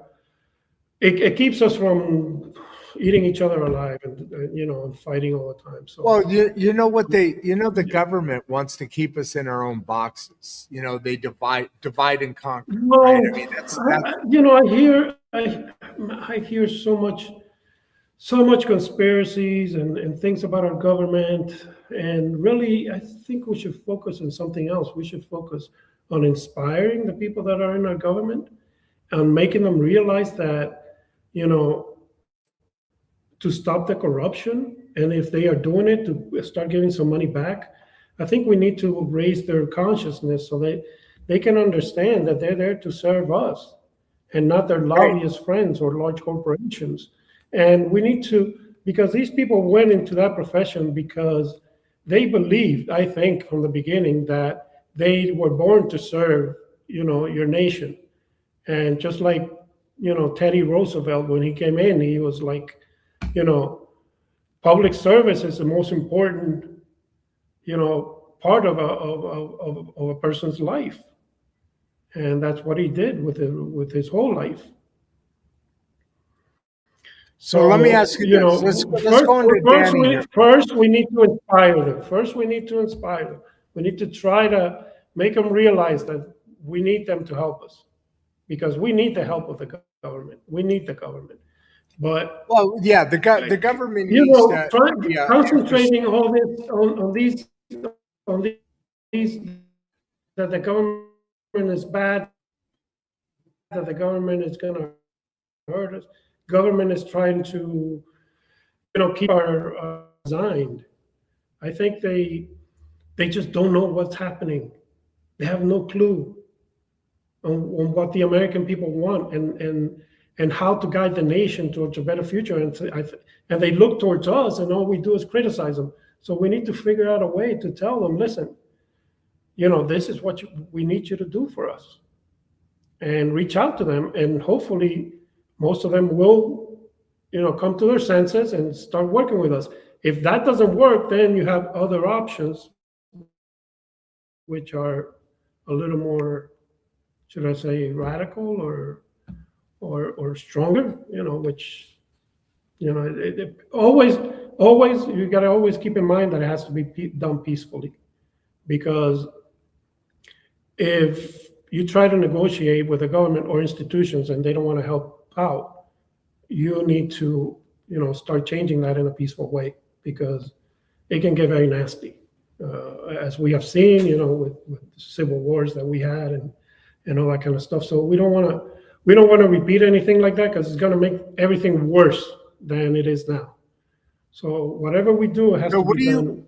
It keeps us from eating each other alive and fighting all the time. So, well, you know what the government wants to keep us in our own boxes. They divide and conquer. well, Right? I mean, that's I hear so much conspiracies and things about our government, and really, I think we should focus on something else. We should focus on inspiring the people that are in our government and making them realize that, to stop the corruption, and if they are doing it, to start giving some money back. I think we need to raise their consciousness so they can understand that they're there to serve us and not their lobbyist friends or large corporations. And we need to, because these people went into that profession because they believed, I think, from the beginning that they were born to serve, your nation. And just like, Teddy Roosevelt, when he came in, he was like, public service is the most important, part of a person's life. And that's what he did with his whole life. So let me ask you this. Let's go into Danny here. First, we need to inspire them. We need to try to make them realize that we need them to help us, because we need the help of the government. We need the government. But the government needs to concentrating all this on these that the government is bad, that the government is going to hurt us. Government is trying to, keep our designed. I think they just don't know what's happening. They have no clue on what the American people want, and and how to guide the nation towards a better future. And they look towards us, and all we do is criticize them. So we need to figure out a way to tell them, listen, this is what we need you to do for us, and reach out to them. And hopefully most of them will, come to their senses and start working with us. If that doesn't work, then you have other options, which are a little more, should I say, radical or stronger, which, always, you got to always keep in mind that it has to be done peacefully. Because if you try to negotiate with the government or institutions and they don't want to help out, you need to, start changing that in a peaceful way, because it can get very nasty. As we have seen, with civil wars that we had and all that kind of stuff. So we don't want to repeat anything like that, because it's going to make everything worse than it is now. So whatever we do has to be done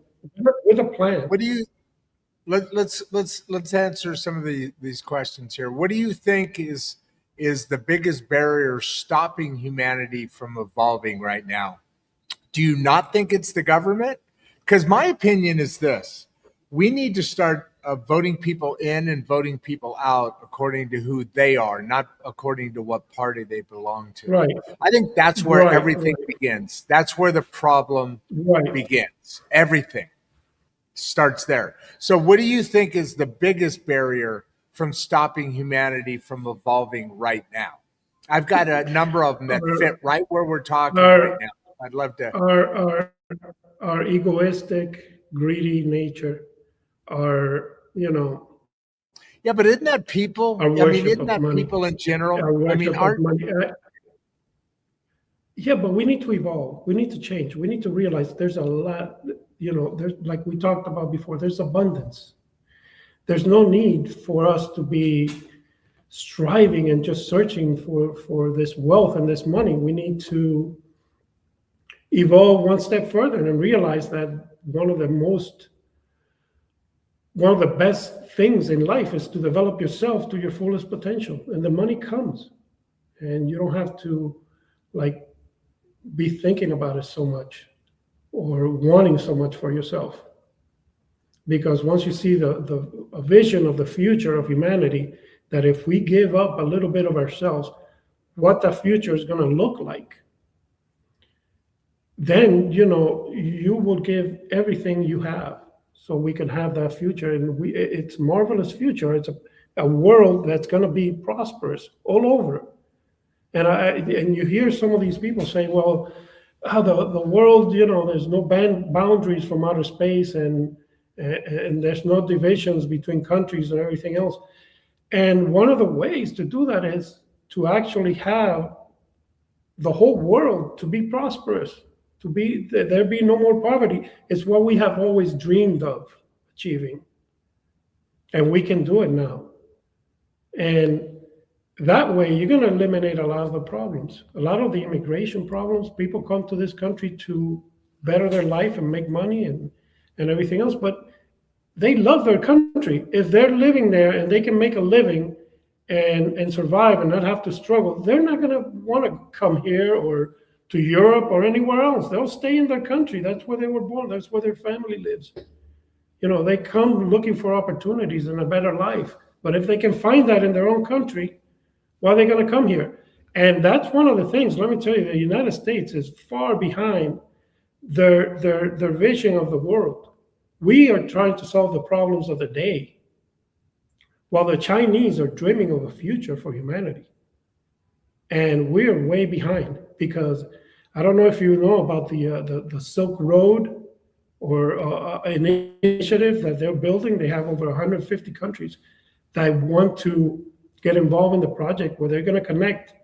with a plan. What do you? Let's answer some of these questions here. What do you think is the biggest barrier stopping humanity from evolving right now? Do you not think it's the government? Because my opinion is this: we need to start voting people in and voting people out according to who they are, not according to what party they belong to. Right. I think that's where everything begins. That's where the problem begins. Everything starts there. So what do you think is the biggest barrier from stopping humanity from evolving right now? I've got a number of them that fit right where we're talking right now. I'd love to. Our egoistic, greedy nature, Yeah, but isn't that people? I mean, isn't that money. people in general? I mean, yeah, but we need to evolve. We need to change. We need to realize there's a lot, there's, like we talked about before, there's abundance. There's no need for us to be striving and just searching for this wealth and this money. We need to evolve one step further and realize that one of the best things in life is to develop yourself to your fullest potential, and the money comes, and you don't have to be thinking about it so much or wanting so much for yourself. Because once you see a vision of the future of humanity, that if we give up a little bit of ourselves, what the future is going to look like, then you will give everything you have so we can have that future. And it's a marvelous future. It's a world that's going to be prosperous all over. And you hear some of these people say, well, the world, there's no boundaries from outer space, and there's no divisions between countries and everything else. And one of the ways to do that is to actually have the whole world to be prosperous, there be no more poverty. It's what we have always dreamed of achieving. And we can do it now. And that way, you're going to eliminate a lot of the problems. A lot of the immigration problems, people come to this country to better their life and make money and everything else, but they love their country. If they're living there and they can make a living and survive and not have to struggle, they're not going to want to come here or to Europe or anywhere else. They'll stay in their country. That's where they were born. That's where their family lives. They come looking for opportunities and a better life. But if they can find that in their own country, why are they going to come here? And that's one of the things, let me tell you, the United States is far behind their vision of the world. We are trying to solve the problems of the day, while the Chinese are dreaming of a future for humanity. And we're way behind, because I don't know if you know about the Silk Road or an initiative that they're building. They have over 150 countries that want to get involved in the project, where they're going to connect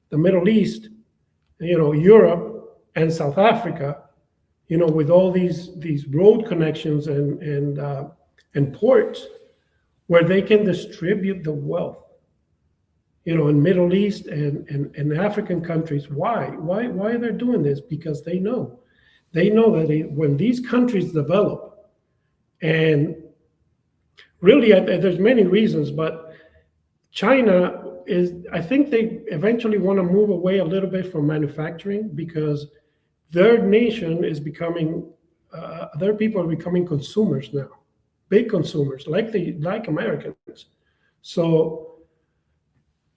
the Middle East, Europe and South Africa, with all these road connections and ports, where they can distribute the wealth, in Middle East and African countries. Why are they doing this? Because they know that when these countries develop, and really there's many reasons, but China is I think they eventually want to move away a little bit from manufacturing because their nation is becoming, their people are becoming consumers now, big consumers, like Americans. So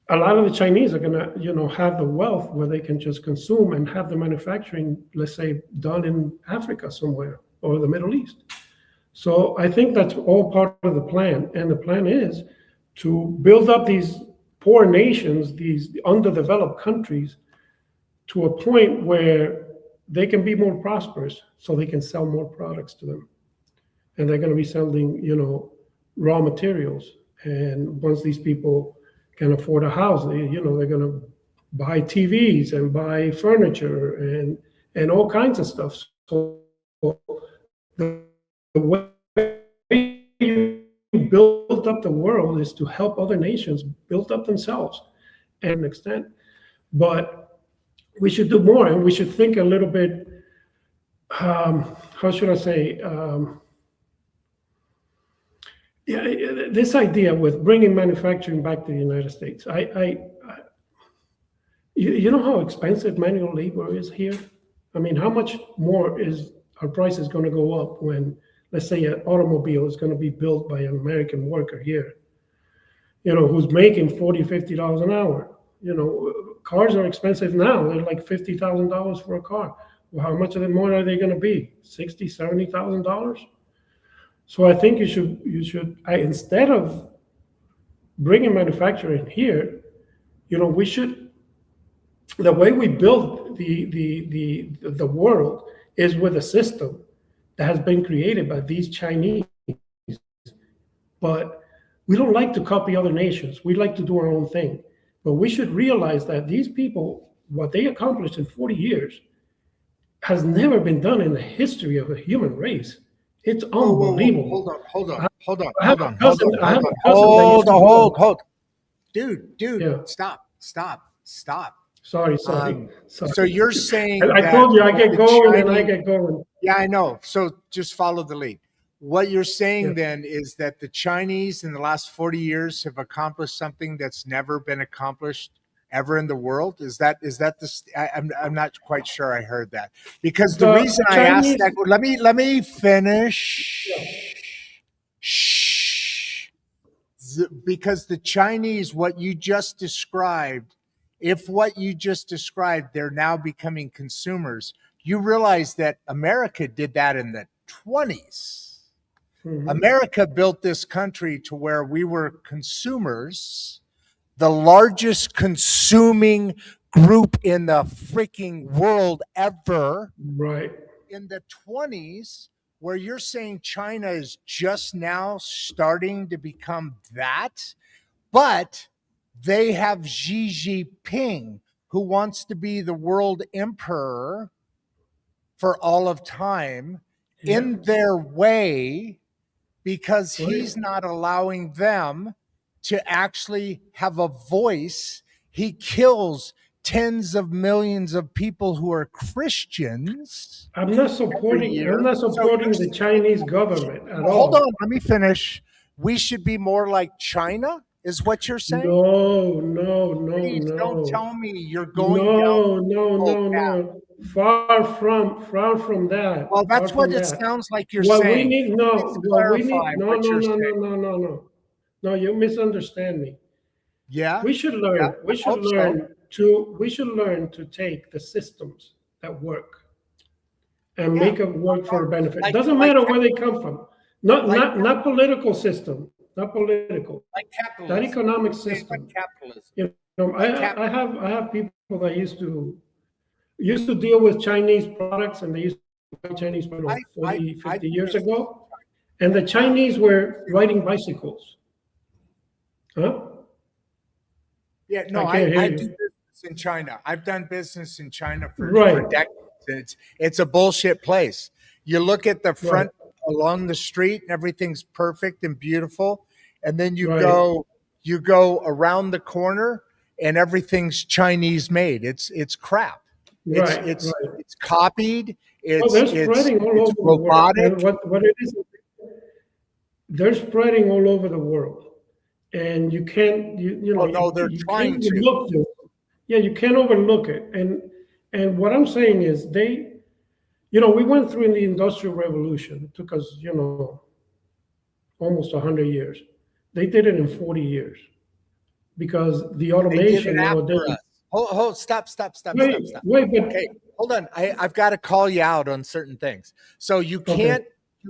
a lot of the Chinese are gonna, have the wealth where they can just consume and have the manufacturing, let's say, done in Africa somewhere or the Middle East. So I think that's all part of the plan, and the plan is to build up these poor nations, these underdeveloped countries, to a point where they can be more prosperous, so they can sell more products to them, and they're going to be selling, raw materials. And once these people can afford a house, they're going to buy TVs and buy furniture and all kinds of stuff. So the way you build up the world is to help other nations build up themselves to an extent. But we should do more, and we should think a little bit, how should I say, this idea with bringing manufacturing back to the United States. You know how expensive manual labor is here? I mean, how much more is our price is going to go up when, let's say, an automobile is going to be built by an American worker here, who's making $40, $50 an hour. Cars are expensive now. They're like $50,000 for a car. Well, how much of it more are they going to be? $60,000, $70,000? So I think you should instead of bringing manufacturing here, we should, the way we build the world is with a system that has been created by these Chinese. But we don't like to copy other nations. We like to do our own thing. But we should realize that these people, what they accomplished in 40 years, has never been done in the history of the human race. It's unbelievable. Hold on. Dude, Yeah. Stop. Sorry. So you're saying I told you I get going and I get going. Yeah, I know. So just follow the lead. What you're saying then is that the Chinese in the last 40 years have accomplished something that's never been accomplished ever in the world. Is that I'm not quite sure I heard that, because the reason I asked that, let me finish. Shh. Because the Chinese, what you just described, they're now becoming consumers. You realize that America did that in the 20s. Mm-hmm. America built this country to where we were consumers, the largest consuming group in the freaking world ever. Right. In the 20s, where you're saying China is just now starting to become that, but they have Xi Jinping, who wants to be the world emperor for all of time in their way, because he's not allowing them to actually have a voice. He kills tens of millions of people who are Christians. I'm not supporting the Chinese government at all. Hold on, let me finish. We should be more like China, is what you're saying? No. Please don't tell me you're going down. No. Far from that. Well, that's what it sounds like you're saying. No, you misunderstand me. Yeah. We should learn. We should learn to take the systems that work and make it work for a benefit. It doesn't matter where they come from. Not political system. Not political. Like capitalism. That economic system. Like capitalism. I have people that used to deal with Chinese products, and they used to buy Chinese products 40, 50 years ago. And the Chinese were riding bicycles. Huh? Yeah, no, I do business in China. I've done business in China for decades. It's a bullshit place. You look at the front along the street, and everything's perfect and beautiful. And then you go around the corner, and everything's Chinese made. It's crap. It's copied. They're spreading all over robotic. The world. What it is, they're spreading all over the world. and you can't, Oh no, they're you can't trying to. overlook this. Yeah, you can't overlook it. And what I'm saying is we went through in the Industrial Revolution. It took us, almost 100 years. They did it in 40 years because the They did it automation after nowadays. us. Hold, stop, stop, stop, stop, Wait, stop. wait, but Okay, hold on. I've got to call you out on certain things. So okay, you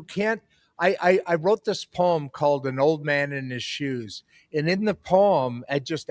can't. I wrote this poem called "An Old Man in His Shoes," and in the poem, I just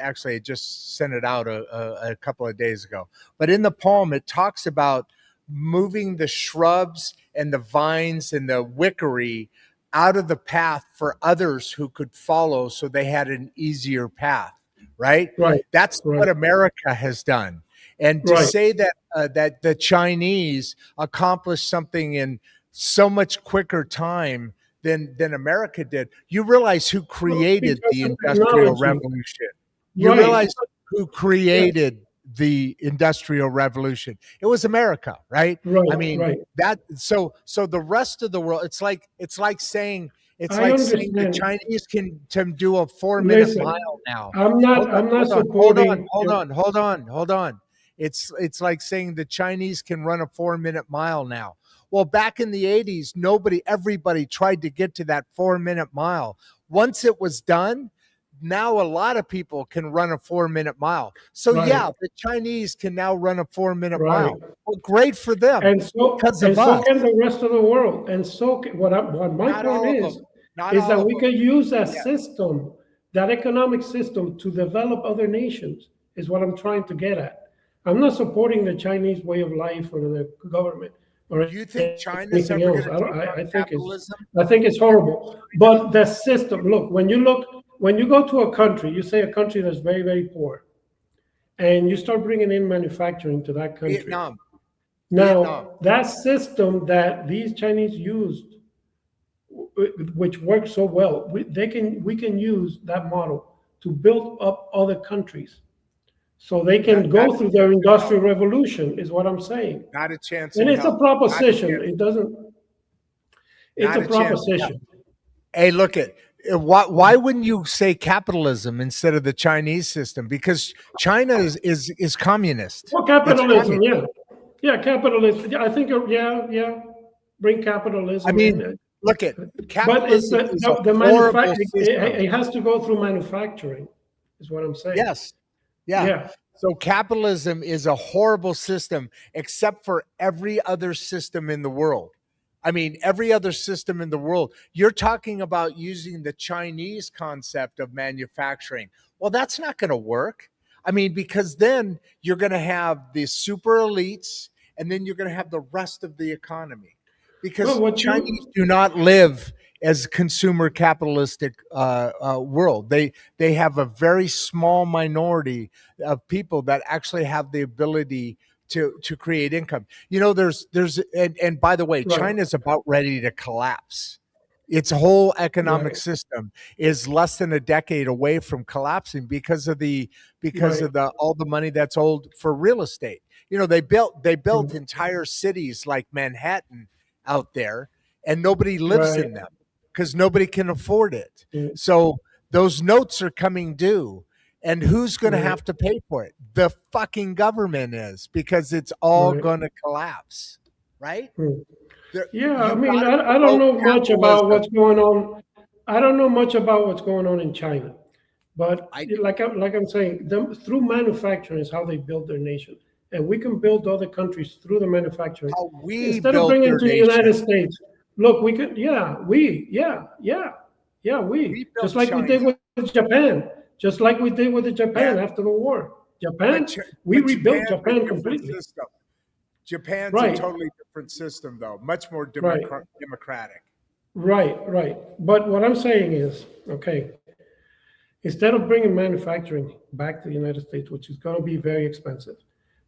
sent it out a couple of days ago. But in the poem, it talks about moving the shrubs and the vines and the wickery out of the path for others who could follow, so they had an easier path. Right? right, That's right, what America has done. And to right. say that that the Chinese accomplished something in so much quicker time than America did, you realize who Well, created because the of Industrial technology, Revolution. You right? realize who Yeah, created the Industrial Revolution. It was America, right? I right, mean right. that. So the rest of the world, it's I like saying the understand. Chinese can do a 4 minute Listen, mile now. I'm not supporting. Hold on. It's like saying the Chinese can run a 4 minute mile now. Well, back in the 80s, everybody tried to get to that 4 minute mile. Once it was done, now a lot of people can run a 4 minute mile. So Right, yeah, the Chinese can now run a 4 minute right. mile. Well, great for them because of So us. can the rest of the world. And what my Not point all of them. Not is all that of we them. can use that Yeah. system, that economic system, to develop other nations. Is what I'm trying to get at. I'm not supporting the Chinese way of life or the government or You think China's anything ever going else. to I don't. take on capitalism? I think it's horrible. But the system. Look, when you go to a country, you say a country that's very, very poor, and you start bringing in manufacturing to that country. Vietnam. Vietnam. Now, that system that these Chinese used, which works so well, we can use that model to build up other countries, so they Not, can not go a through their chance in hell. industrial revolution, is what I'm saying. Not a chance And in it's a hell. Not a proposition. chance. It doesn't. It's Not a a chance in hell. proposition. Hey, look at why wouldn't you say capitalism instead of the Chinese system? Because China is communist. Well, It's capitalism, communist. yeah, yeah, capitalism. Yeah, I think, yeah, yeah, bring I capitalism mean, in. look at But it's capitalism is a the horrible manufacturing. system. It has to go through manufacturing, is what I'm saying. Yes. Yeah. Yeah, So capitalism is a horrible system except for every other system in the world. I mean, every other system in the world. You're talking about using the Chinese concept of manufacturing. Well, that's not going to work. I mean, because then you're going to have the super elites and then you're going to have the rest of the economy. well, Because what Chinese you do not live as consumer capitalistic world. They have a very small minority of people that actually have the ability to create income. You know, and by the way, right, China's about ready to collapse. Its whole economic right, system is less than a decade away from collapsing because right, of the all the money that's owed for real estate. You know, they built mm, entire cities like Manhattan out there, and nobody lives right, in them because nobody can afford it. mm, So those notes are coming due. And who's going to right, have to pay for it? The fucking government is, because it's all right. going to collapse, right? Mm. There, Yeah, I you mean, got to I don't promote know much about capitalism. what's going on. I don't know much about what's going on in China, but I do. like I'm saying, through manufacturing is how they build their nation, and we can build other countries through the manufacturing How we instead of built bringing their to the nation. United States. Look, we could, yeah, we We just built like we China, did with Japan, just like we did with the yeah. Japan after the war. But Japan, we but rebuilt Japan's a Japan different completely. system. Japan's a Right, totally different system, though. Much more right, democratic. right. But what I'm saying is, okay, instead of bringing manufacturing back to the United States, which is going to be very expensive,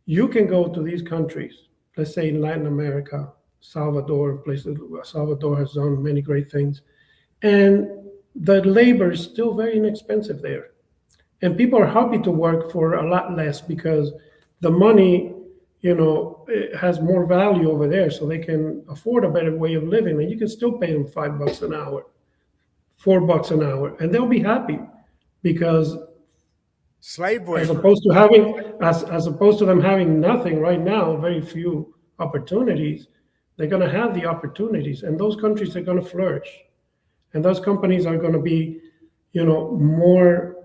you can go to these countries, let's say in Latin America, Salvador, places. Salvador has done many great things, and the labor is still very inexpensive there. And people are happy to work for a lot less because the money, it has more value over there, so they can afford a better way of living. And you can still pay them $5 an hour, $4 an hour, and they'll be happy. because Slave as labor. opposed to having as opposed to them having nothing right now, very few opportunities, they're going to have the opportunities, and those countries are going to flourish, and those companies are going to be, more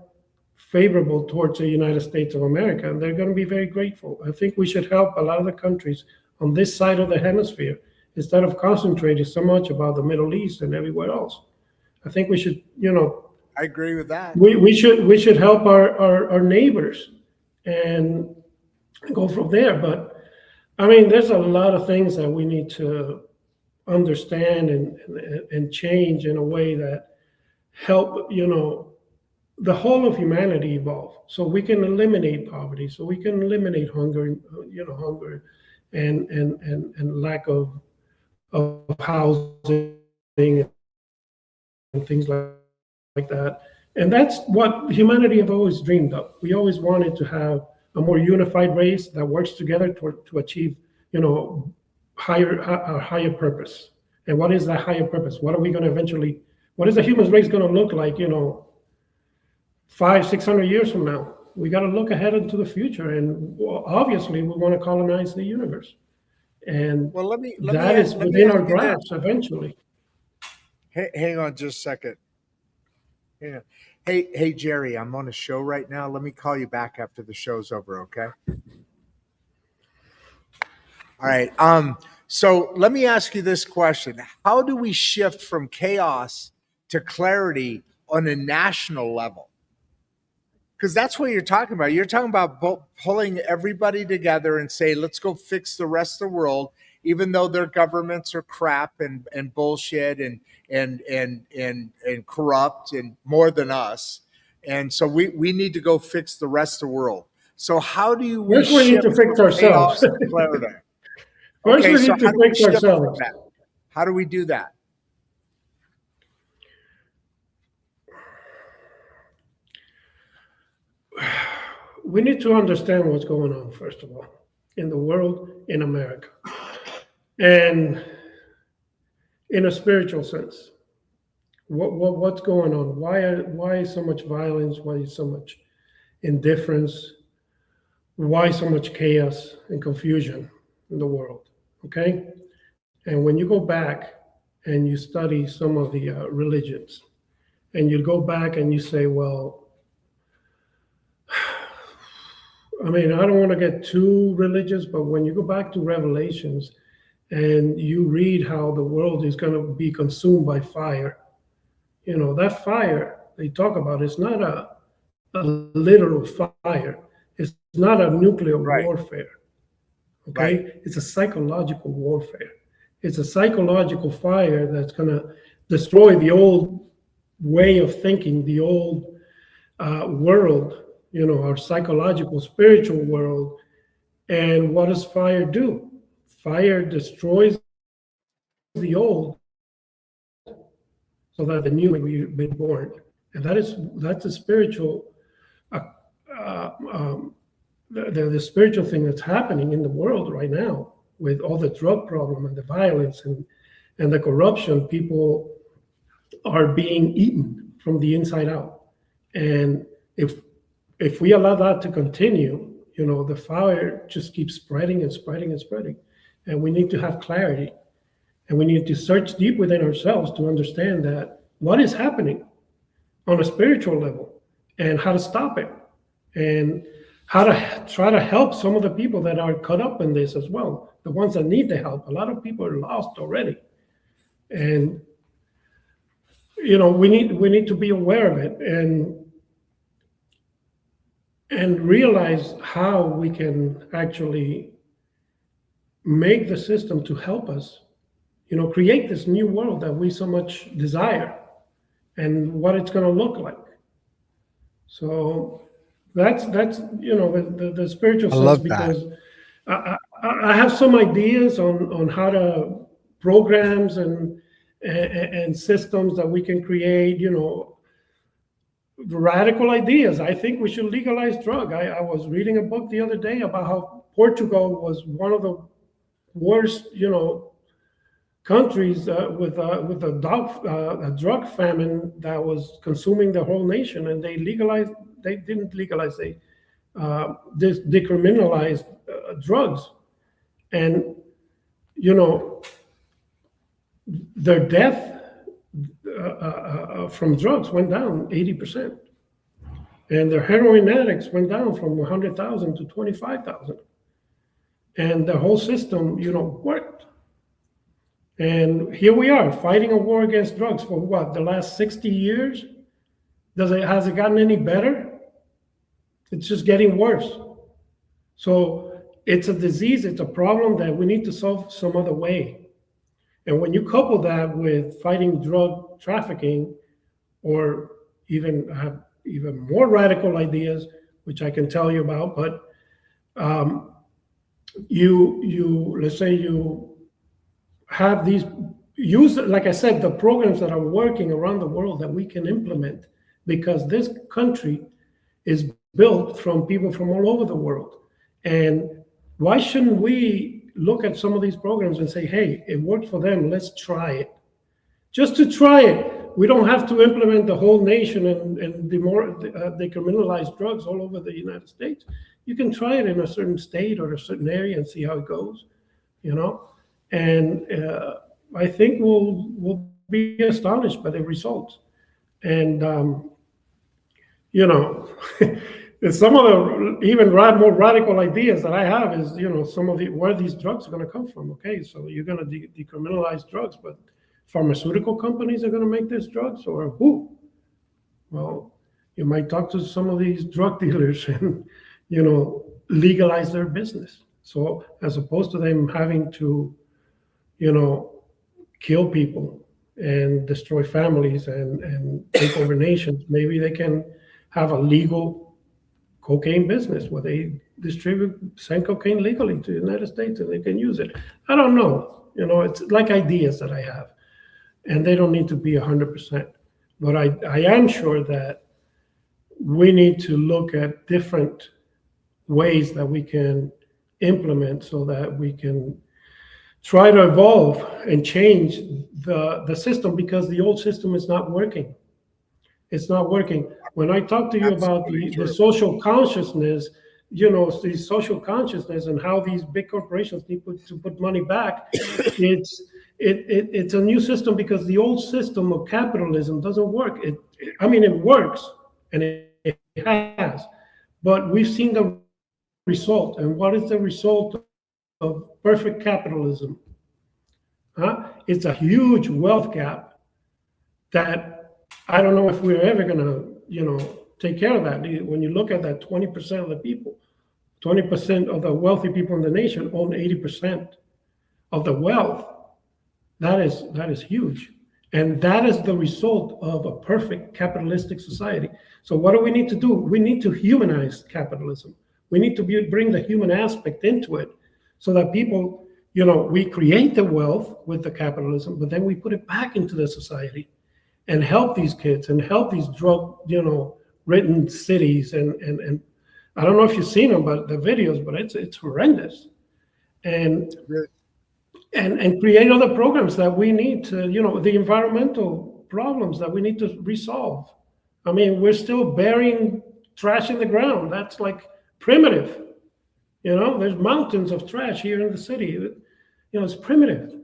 favorable towards the United States of America, and they're going to be very grateful. I think we should help a lot of the countries on this side of the hemisphere instead of concentrating so much about the Middle East and everywhere else. I think we should, I agree with that. we should help our neighbors and go from there. But I mean, there's a lot of things that we need to understand and change in a way that help, the whole of humanity evolve, so we can eliminate poverty, so we can eliminate hunger, hunger and lack of housing and things like that. And that's what humanity have always dreamed of. We always wanted to have a more unified race that works together to achieve, higher purpose. And what is that higher purpose? What are we going to eventually? What is the human race going to look like? 500-600 years from now? We got to look ahead into the future, and obviously, we want to colonize the universe. And Well, let me that is let me within ask our you this. grasp eventually. Hang on just a second. Hang on. Hey, Jerry, I'm on a show right now. Let me call you back after the show's over, okay? All right. So let me ask you this question. How do we shift from chaos to clarity on a national level? Because that's what you're talking about. You're talking about pulling everybody together and say, let's go fix the rest of the world, even though their governments are crap and bullshit and corrupt and more than us. And so we need to go fix the rest of the world. So how do we First, we need shift to fix from ourselves. chaos to clarity? First, Okay, we so need to how do we fix shift from ourselves. that? How do we do that? We need to understand what's going on, first of all, in the world, in America, and in a spiritual sense. What's going on? Why so much violence? Why so much indifference? Why so much chaos and confusion in the world? Okay, and when you go back and you study some of the religions, and you go back and you say, well, I mean, I don't want to get too religious, but when you go back to Revelations and you read how the world is going to be consumed by fire, that fire they talk about is not a literal fire. It's not a nuclear Right. warfare. Okay? Right. It's a psychological warfare. It's a psychological fire that's going to destroy the old way of thinking, the old world, our psychological, spiritual world. And what does fire do? Fire destroys the old so that the new may be born. And that's a spiritual, the spiritual thing that's happening in the world right now with all the drug problem and the violence and the corruption. People are being eaten from the inside out. And if we allow that to continue, the fire just keeps spreading and spreading and spreading. And we need to have clarity. And we need to search deep within ourselves to understand that what is happening on a spiritual level and how to stop it and how to try to help some of the people that are caught up in this as well, the ones that need the help. A lot of people are lost already. And, we need to be aware of it and realize how we can actually make the system to help us, create this new world that we so much desire and what it's going to look like. So that's the spiritual sense, love because I have some ideas on how to programs and systems that we can create, radical ideas. I think we should legalize drug. I was reading a book the other day about how Portugal was one of the worst, countries with a drug famine that was consuming the whole nation, and they legalized. They didn't legalize. They decriminalized drugs, and you know their death from drugs went down 80%, and their heroin addicts went down from 100,000 to 25,000, and the whole system, worked. And here we are fighting a war against drugs for what, the last 60 years? Has it gotten any better? It's just getting worse. So it's a disease, it's a problem that we need to solve some other way. And when you couple that with fighting drug trafficking, or even have even more radical ideas, which I can tell you about, but let's say you have these, use, like I said, the programs that are working around the world that we can implement, because this country is built from people from all over the world. And why shouldn't we look at some of these programs and say, hey, it worked for them, let's try it. Just to try it. We don't have to implement the whole nation and decriminalize drugs all over the United States. You can try it in a certain state or a certain area and see how it goes, And I think we'll be astonished by the results. And some of the even more radical ideas that I have is, some of where these drugs are going to come from. Okay, so you're going to decriminalize drugs, but pharmaceutical companies are going to make these drugs, or who? Well, you might talk to some of these drug dealers and, legalize their business. So as opposed to them having to, kill people and destroy families and take over nations, maybe they can have a legal cocaine business where they send cocaine legally to the United States and they can use it. I don't know. It's like ideas that I have, and they don't need to be 100%. But I am sure that we need to look at different ways that we can implement so that we can try to evolve and change the system, because the old system is not working. It's not working. When I talk to you about the social consciousness, the social consciousness and how these big corporations need to put money back, it's a new system, because the old system of capitalism doesn't work. It works, and it has, but we've seen the result. And what is the result of perfect capitalism? It's a huge wealth gap that I don't know if we're ever going to, take care of that. When you look at that, 20% of the people, 20% of the wealthy people in the nation own 80% of the wealth. That is huge. And that is the result of a perfect capitalistic society. So what do we need to do? We need to humanize capitalism. We need to bring the human aspect into it, so that people, we create the wealth with the capitalism, but then we put it back into the society and help these kids and help these drug-ridden cities. And I don't know if you've seen them, but the videos, but it's horrendous. And create other programs that we need to, the environmental problems that we need to resolve. We're still burying trash in the ground. That's like primitive. There's mountains of trash here in the city. It's primitive.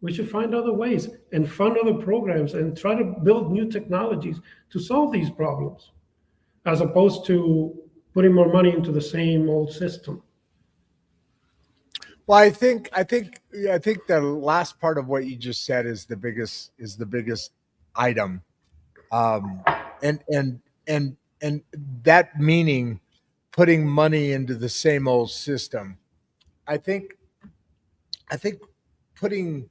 We should find other ways and fund other programs and try to build new technologies to solve these problems, as opposed to putting more money into the same old system. Well, I think the last part of what you just said is the biggest item, and that meaning putting money into the same old system. I think putting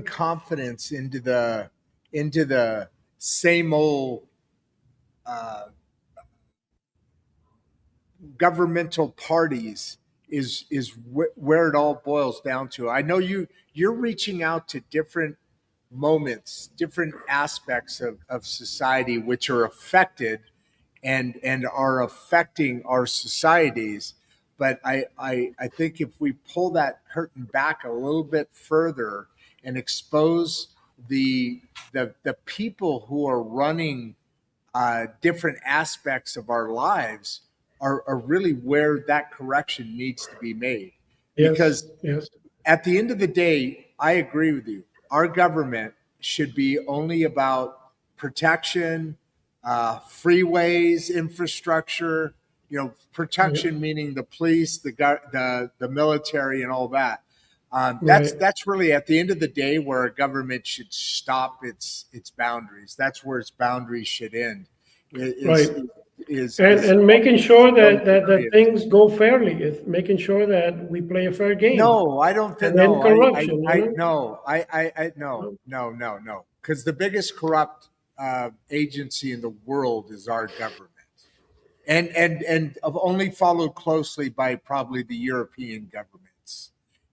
confidence into the same old governmental parties is where it all boils down to. I know you're reaching out to different moments, different aspects of society which are affected and are affecting our societies. But I think if we pull that curtain back a little bit further and expose the people who are running different aspects of our lives are really where that correction needs to be made. Yes, Because yes, at the end of the day, I agree with you. Our government should be only about protection, freeways, infrastructure. right, Protection meaning the police, the military, and all that. That's right, that's really at the end of the day where a government should stop its boundaries. That's where its boundaries should end. Is right. is And making sure those that areas. things go fairly, is making sure that we play a fair game, No, I don't think. and then No, corruption, no, no, no, no, no. Because the biggest corrupt agency in the world is our government, and only followed closely by probably the European governments,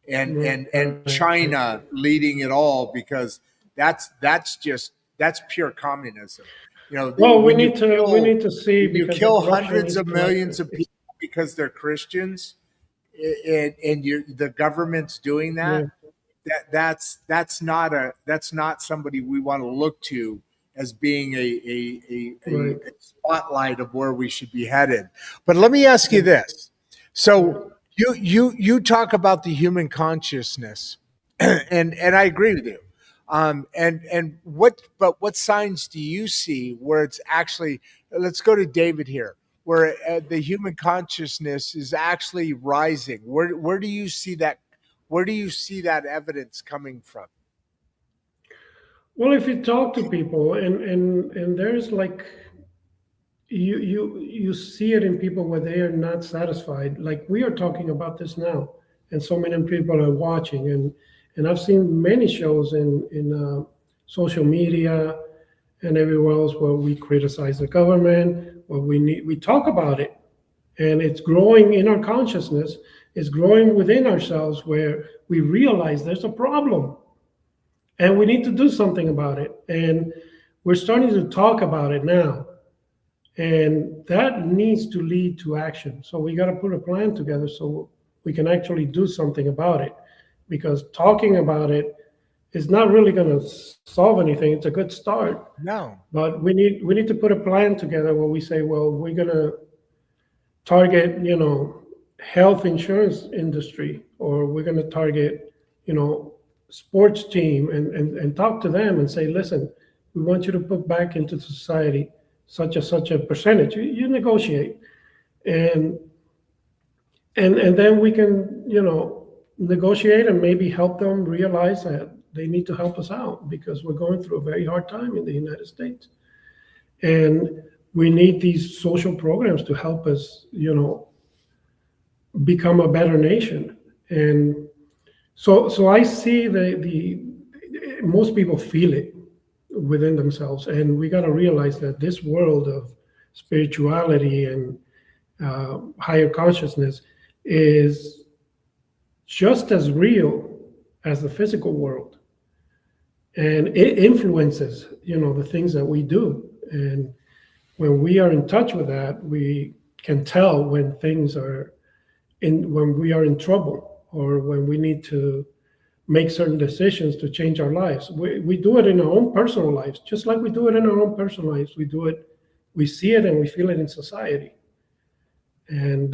and Right. China leading it all because that's pure communism. Well, we When you need to we kill need to see, when you because the kill corruption hundreds is of millions collective. of people because they're Christians and the government's doing Yeah, that's not somebody we want to look to as being a right. spotlight of where we should be headed. But let me ask you this. Yeah. So you talk about the human consciousness, and I agree with you. And what signs do you see where it's actually, let's go to David here, where the human consciousness is actually rising? Where do you see that? Where do you see that evidence coming from? Well, if you talk to people, and there's like, you see it in people where they are not satisfied. Like we are talking about this now, and so many people are watching, and I've seen many shows in social media and everywhere else where we criticize the government, where we talk about it, and it's growing in our consciousness. It's growing within ourselves where we realize there's a problem and we need to do something about it. And we're starting to talk about it now. And that needs to lead to action. So we got to put a plan together so we can actually do something about it. Because talking about it is not really going to solve anything. It's a good start, No. but we need to put a plan together where we say, well, we're going to target, health insurance industry, or we're going to target, sports team, and talk to them and say, listen, we want you to put back into society such a percentage. You negotiate, and and then we can, negotiate and maybe help them realize that they need to help us out because we're going through a very hard time in the United States, and we need these social programs to help us, become a better nation. And so I see the most people feel it within themselves, and we got to realize that this world of spirituality and higher consciousness is just as real as the physical world, and it influences, the things that we do. And when we are in touch with that, we can tell when things are when we are in trouble, or when we need to make certain decisions to change our lives. We do it in our own personal lives, just like we do it in our own personal lives. We see it and we feel it in society. And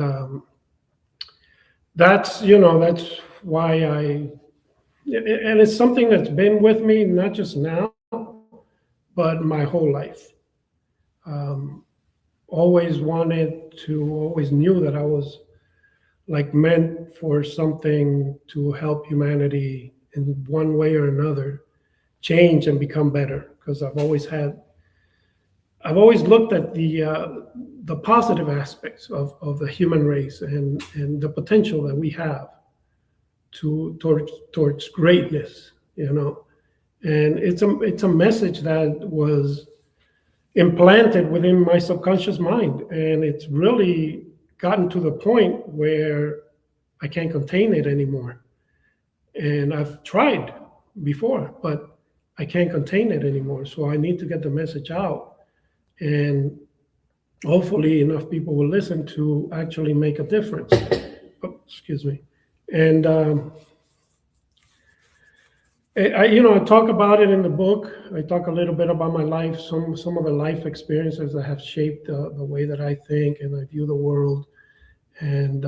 that's why and it's something that's been with me, not just now, but my whole life. Um, always knew that I was like meant for something to help humanity in one way or another change and become better, because I've always looked at the positive aspects of the human race, and the potential that we have towards greatness, and it's a message that was implanted within my subconscious mind, and it's really gotten to the point where I can't contain it anymore. And I've tried before, but I can't contain it anymore. So I need to get the message out, and hopefully enough people will listen to actually make a difference. excuse me. And I talk about it in the book. I talk a little bit about my life, some of the life experiences that have shaped the way that I think and I view the world. And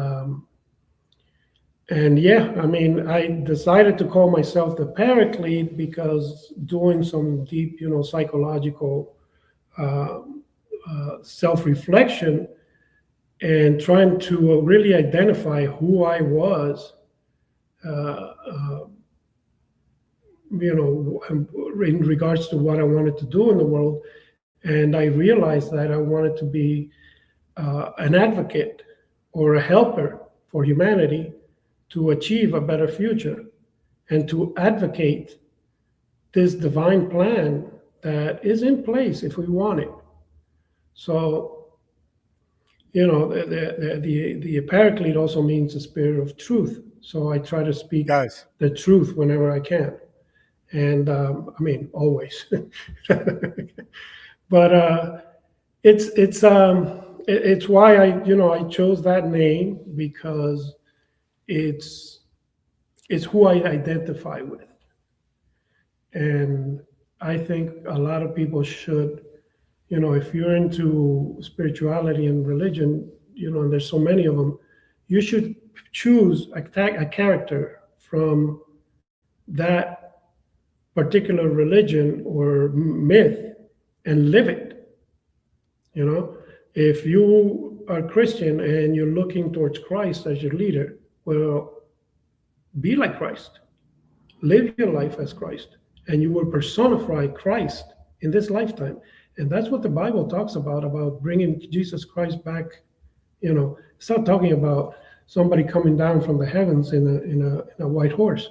yeah, I mean, I decided to call myself the Paraclete because doing some deep, psychological self-reflection and trying to really identify who I was, in regards to what I wanted to do in the world. And I realized that I wanted to be an advocate or a helper for humanity to achieve a better future and to advocate this divine plan that is in place if we want it. So, the Paraclete also means the spirit of truth. So I try to speak Guys, the truth whenever I can. And I mean, always. But it's why I chose that name, because it's who I identify with. And I think a lot of people should, if you're into spirituality and religion, and there's so many of them, you should choose a character from that particular religion or myth and live it. If you are Christian and you're looking towards Christ as your leader, well, be like Christ, live your life as Christ, and you will personify Christ in this lifetime. And that's what the Bible talks about bringing Jesus Christ back. It's not talking about somebody coming down from the heavens in a white horse.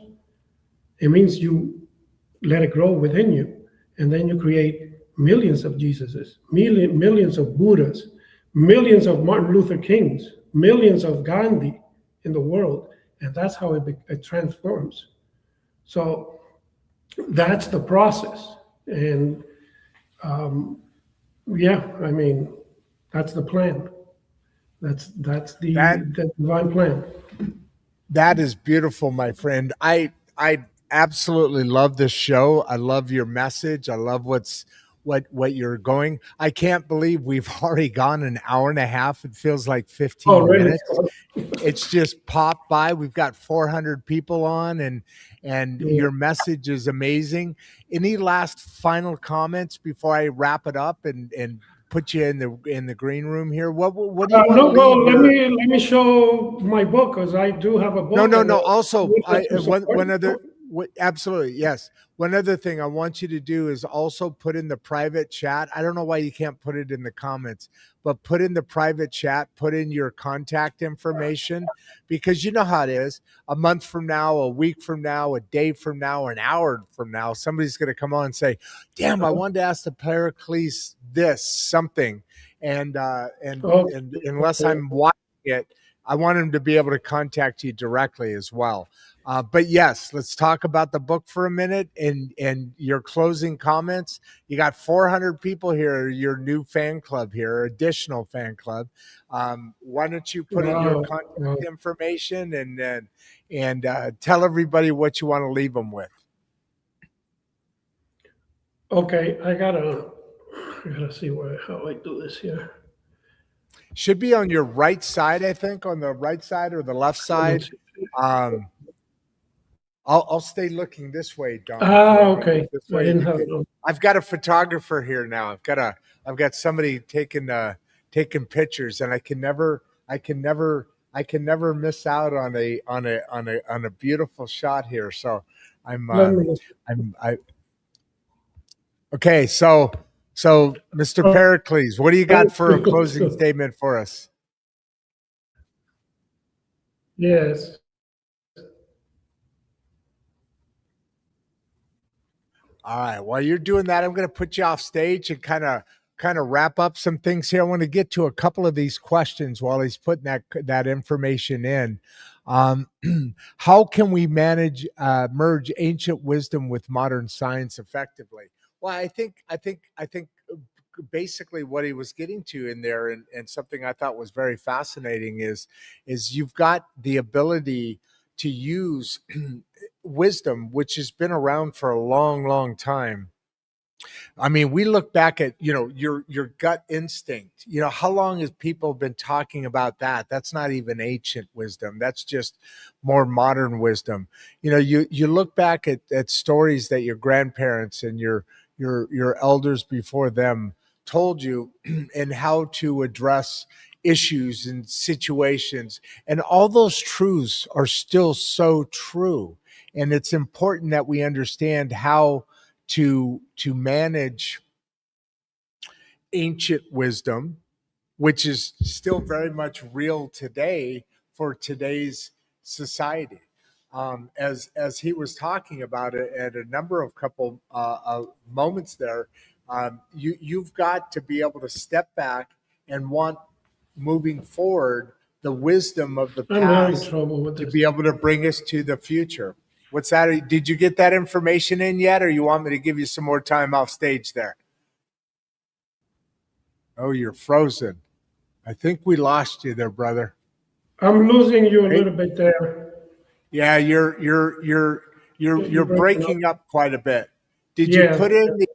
It means you let it grow within you, and then you create millions of Jesuses, millions of Buddhas, millions of Martin Luther Kings, millions of Gandhi in the world, and that's how it transforms. So that's the process. And yeah, I mean, that's the plan. That's the divine plan. that is beautiful, my friend. I absolutely love this show. I love your message. I love what you're going. I can't believe we've already gone an hour and a half. It feels like 15 really? minutes. It's just popped by. We've got 400 people on, and your message is amazing. Any last final comments before I wrap it up and put you in the green room here? What do you want to No, well, leave? let me show my book, because I do have a book. No. Also, one other, it. absolutely, yes. One other thing I want you to do is also put in the private chat. I don't know why you can't put it in the comments, but put in the private chat, put in your contact information, because you know how it is. A month from now, a week from now, a day from now, an hour from now, somebody's going to come on and say, "Damn, I wanted to ask the Paraclete this something," and unless I'm watching it, I want him to be able to contact you directly as well. But yes, let's talk about the book for a minute and your closing comments. You got 400 people here, your new fan club here, additional fan club. Why don't you put in your contact information and tell everybody what you want to leave them with? Okay, I gotta see how I do this here. Should be on your right side, I think, on the right side or the left side. I'll stay looking this way, Don. Okay. This way. I've got a photographer here now. I've got somebody taking pictures, and I can never miss out on a beautiful shot here. So okay. So Mr. Pericles, what do you got for a closing statement for us? Yes. All right. While you're doing that, I'm going to put you off stage and kind of wrap up some things here. I want to get to a couple of these questions while he's putting that information in. How can we merge ancient wisdom with modern science effectively? Well, I think basically what he was getting to in there, and something I thought was very fascinating is you've got the ability to use wisdom, which has been around for a long, long time. I mean, we look back at, your gut instinct. How long has people been talking about that? That's not even ancient wisdom. That's just more modern wisdom. You look back at stories that your grandparents and your elders before them told you and how to address issues and situations. And all those truths are still so true. And it's important that we understand how to manage ancient wisdom, which is still very much real today for today's society. As he was talking about it at a number of couple moments there, you've got to be able to step back and want moving forward the wisdom of the I'm having past trouble with to this. be able to bring us to the future. What's that? Did you get that information in yet, or you want me to give you some more time off stage there? Oh, you're frozen. I think we lost you there, brother. I'm losing you a Hey, little bit there. yeah, you're You're breaking up. breaking up quite a bit. Did you Yeah, put in the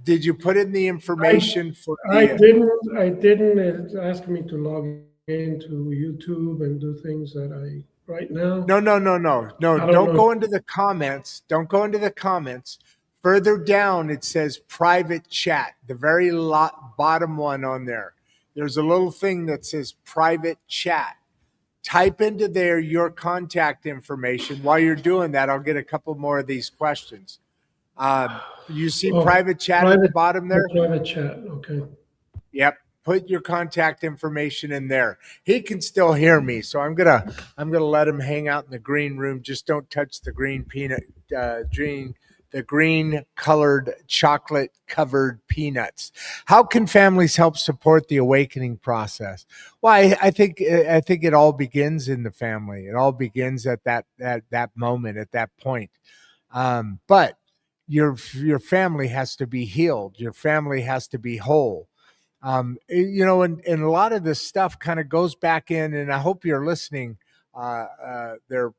Did you put in the I information for I the? didn't. I didn't. It's asking me to log into YouTube and do things that I right now. No, no, no, no, no. I don't Don't know. go into the comments. Don't go into the comments. Further down, it says private chat, the very bottom one on there. There's a little thing that says private chat. Type into there your contact information. While you're doing that, I'll get a couple more of these questions. You see Oh, private chat at the private, bottom the there? private chat. Okay. Yep. Put your contact information in there. He can still hear me, so I'm gonna let him hang out in the green room. Just don't touch the green peanut, the green colored chocolate covered peanuts. How can families help support the awakening process? Well, I think it all begins in the family. It all begins at that moment, at that point. But your family has to be healed. Your family has to be whole. And a lot of this stuff kind of goes back in, and I hope you're listening, there,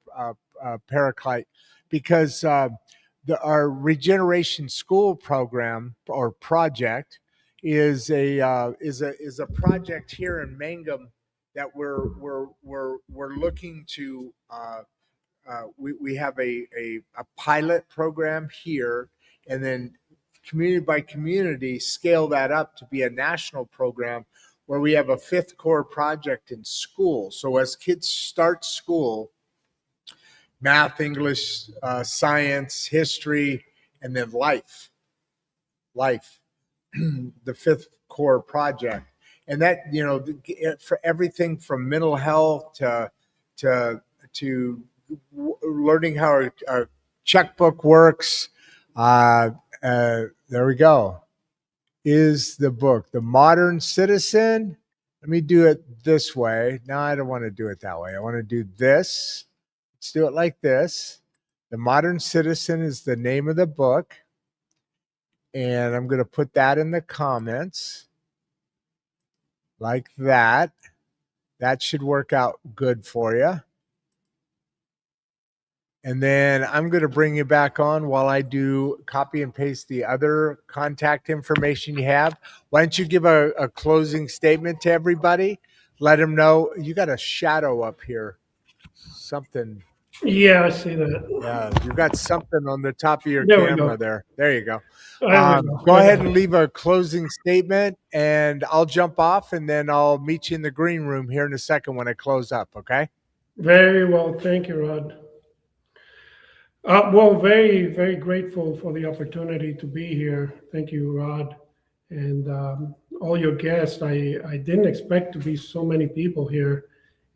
Paraclete, because our regeneration school program or project is a project here in Mangum that we're looking to. We have a pilot program here, and then community by community scale that up to be a national program where we have a fifth core project in school. So as kids start school, math, English, science, history, and then life, the fifth core project. And that, for everything from mental health to learning how a checkbook works. There we go. Is the book The Modern Citizen? Let me do it this way. No, I don't want to do it that way. I want to do this. Let's do it like this. The Modern Citizen is the name of the book. And I'm going to put that in the comments like that. That should work out good for you. And then I'm going to bring you back on while I do copy and paste the other contact information you have. Why don't you give a closing statement to everybody? Let them know you got a shadow up here. Something. Yeah, I see that. Yeah, you got something on the top of your There we camera go. there. There you go. There we go. Go I ahead got and it. leave a closing statement, and I'll jump off, and then I'll meet you in the green room here in a second when I close up, okay? Very well. Thank you, Rod. Well, very, very grateful for the opportunity to be here. Thank you, Rod, and all your guests. I didn't expect to be so many people here,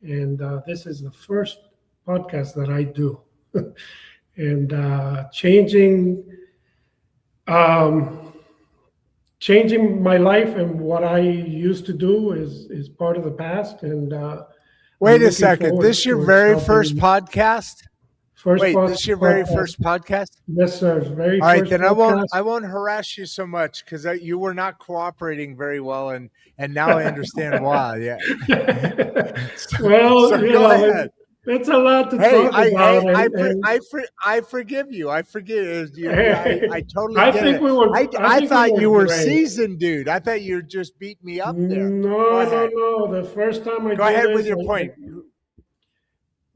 and this is the first podcast that I do. And um, changing my life and what I used to do is part of the past, and I'm Wait a looking second. forward This your towards very first helping. podcast? First Wait, this is your very podcast. first podcast? Yes, sir. Very All right, first then podcast. I won't harass you so much because you were not cooperating very well, and now I understand why. Yeah. so, Well, so go ahead. it's a lot to Hey, talk about, I forgive you. I forgive you. I totally I get think it. we were. I I think we thought were you were great. seasoned, dude. I thought you just beat me up there. Go No, no, ahead. no. The first time I Go did ahead with this, your point.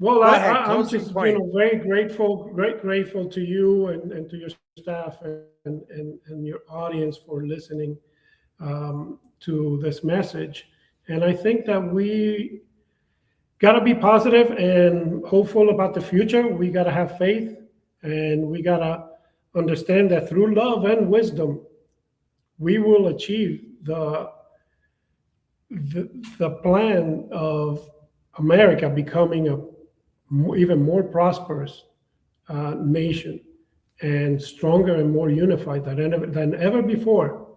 well, Go ahead. I'm Closing just point. very grateful to you and to your staff and your audience for listening to this message. And I think that we got to be positive and hopeful about the future. We got to have faith, and we got to understand that through love and wisdom, we will achieve the plan of America becoming a even more prosperous nation and stronger and more unified than ever before.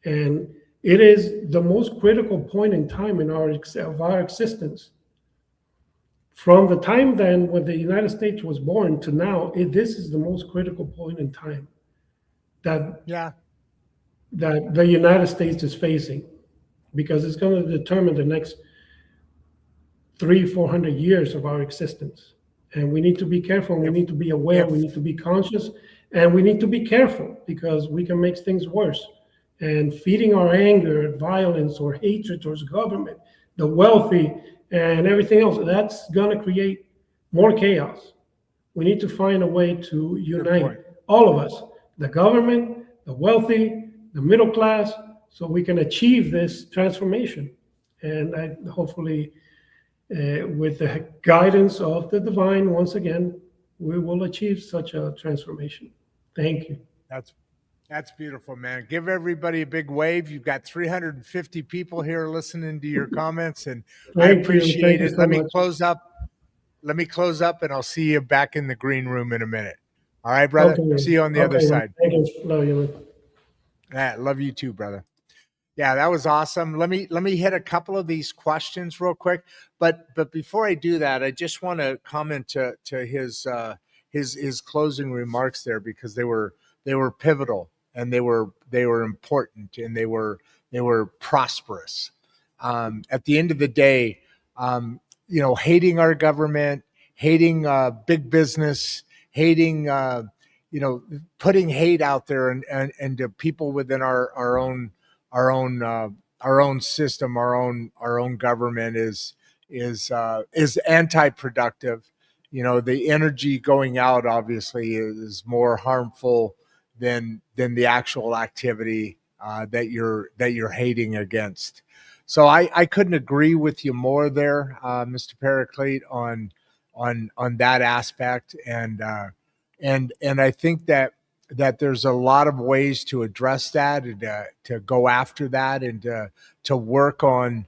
And it is the most critical point in time in our existence. From the time then when the United States was born to now, this is the most critical point in time that Yeah. that the United States is facing, because it's going to determine the next 300-400 years of our existence. And we need to be careful. We need to be aware. We need to be conscious, and we need to be careful because we can make things worse. And feeding our anger, violence, or hatred towards government, the wealthy, and everything else, that's going to create more chaos. We need to find a way to unite all of us, the government, the wealthy, the middle class, so we can achieve this transformation. And hopefully, with the guidance of the divine, once again, we will achieve such a transformation. Thank you. That's beautiful, man. Give everybody a big wave. You've got 350 people here listening to your comments, and I appreciate it. So Let me much. close up. Let me close up, and I'll see you back in the green room in a minute. All right, brother? Okay. See you on the other side. Thank you. Love you. Love you too, brother. Yeah, that was awesome. Let me hit a couple of these questions real quick. But before I do that, I just want to comment to his closing remarks there, because they were pivotal, and they were important, and they were prosperous. At the end of the day, hating our government, hating big business, hating putting hate out there and to people within our own system, our own government is anti-productive. The energy going out obviously is more harmful than the actual activity that you're hating against. So I couldn't agree with you more there, Mr. Paraclete, on that aspect, and I think that there's a lot of ways to address that, and to go after that, and to work on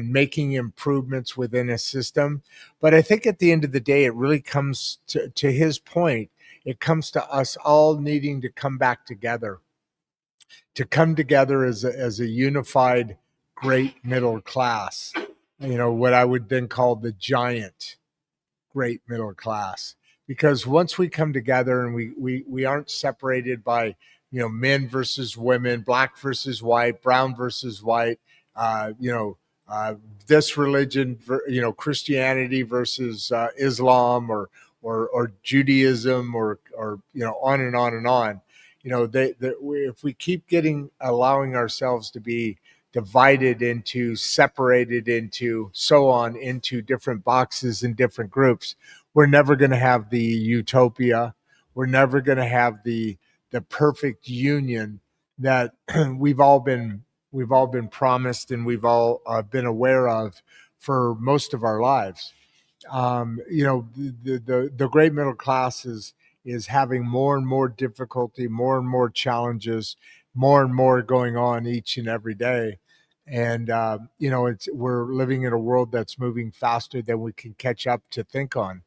making improvements within a system. But I think at the end of the day, it really comes to his point. It comes to us all needing to come back together, as a unified great middle class. What I would then call the giant great middle class. Because once we come together and we aren't separated by men versus women, black versus white, brown versus white, this religion, Christianity versus Islam, or Judaism, or on and on and on. If we keep allowing ourselves to be divided into, separated into, so on, into different boxes and different groups, we're never going to have the utopia. We're never going to have the perfect union that we've all been promised, and we've all been aware of for most of our lives. The great middle class is having more and more difficulty, more and more challenges, more and more going on each and every day. And we're living in a world that's moving faster than we can catch up to think on.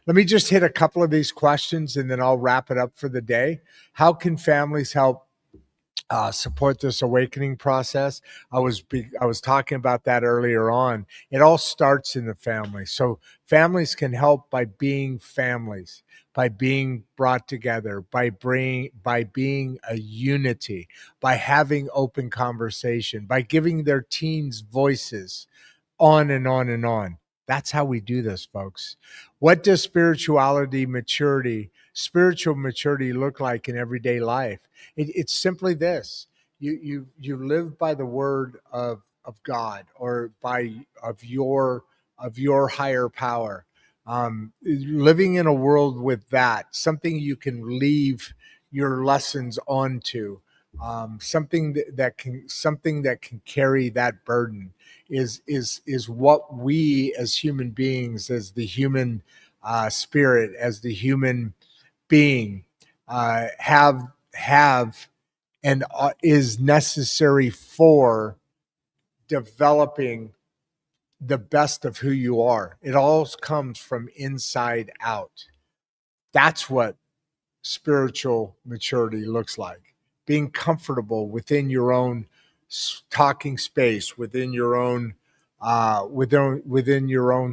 Let me just hit a couple of these questions, and then I'll wrap it up for the day. How can families help support this awakening process. I was talking about that earlier on. It all starts in the family. So families can help by being families, by being brought together, by being a unity, by having open conversation, by giving their teens voices, on and on and on. That's how we do this, folks. What does spiritual maturity look like in everyday life? It's simply this. You live by the word of God, or by of your higher power. Living in a world with that, something you can leave your lessons onto, something that can carry that burden, is what we as human beings, as the human spirit, as the human being, have and is necessary for developing the best of who you are. It all comes from inside out. That's what spiritual maturity looks like. Being comfortable within your own talking space, within your own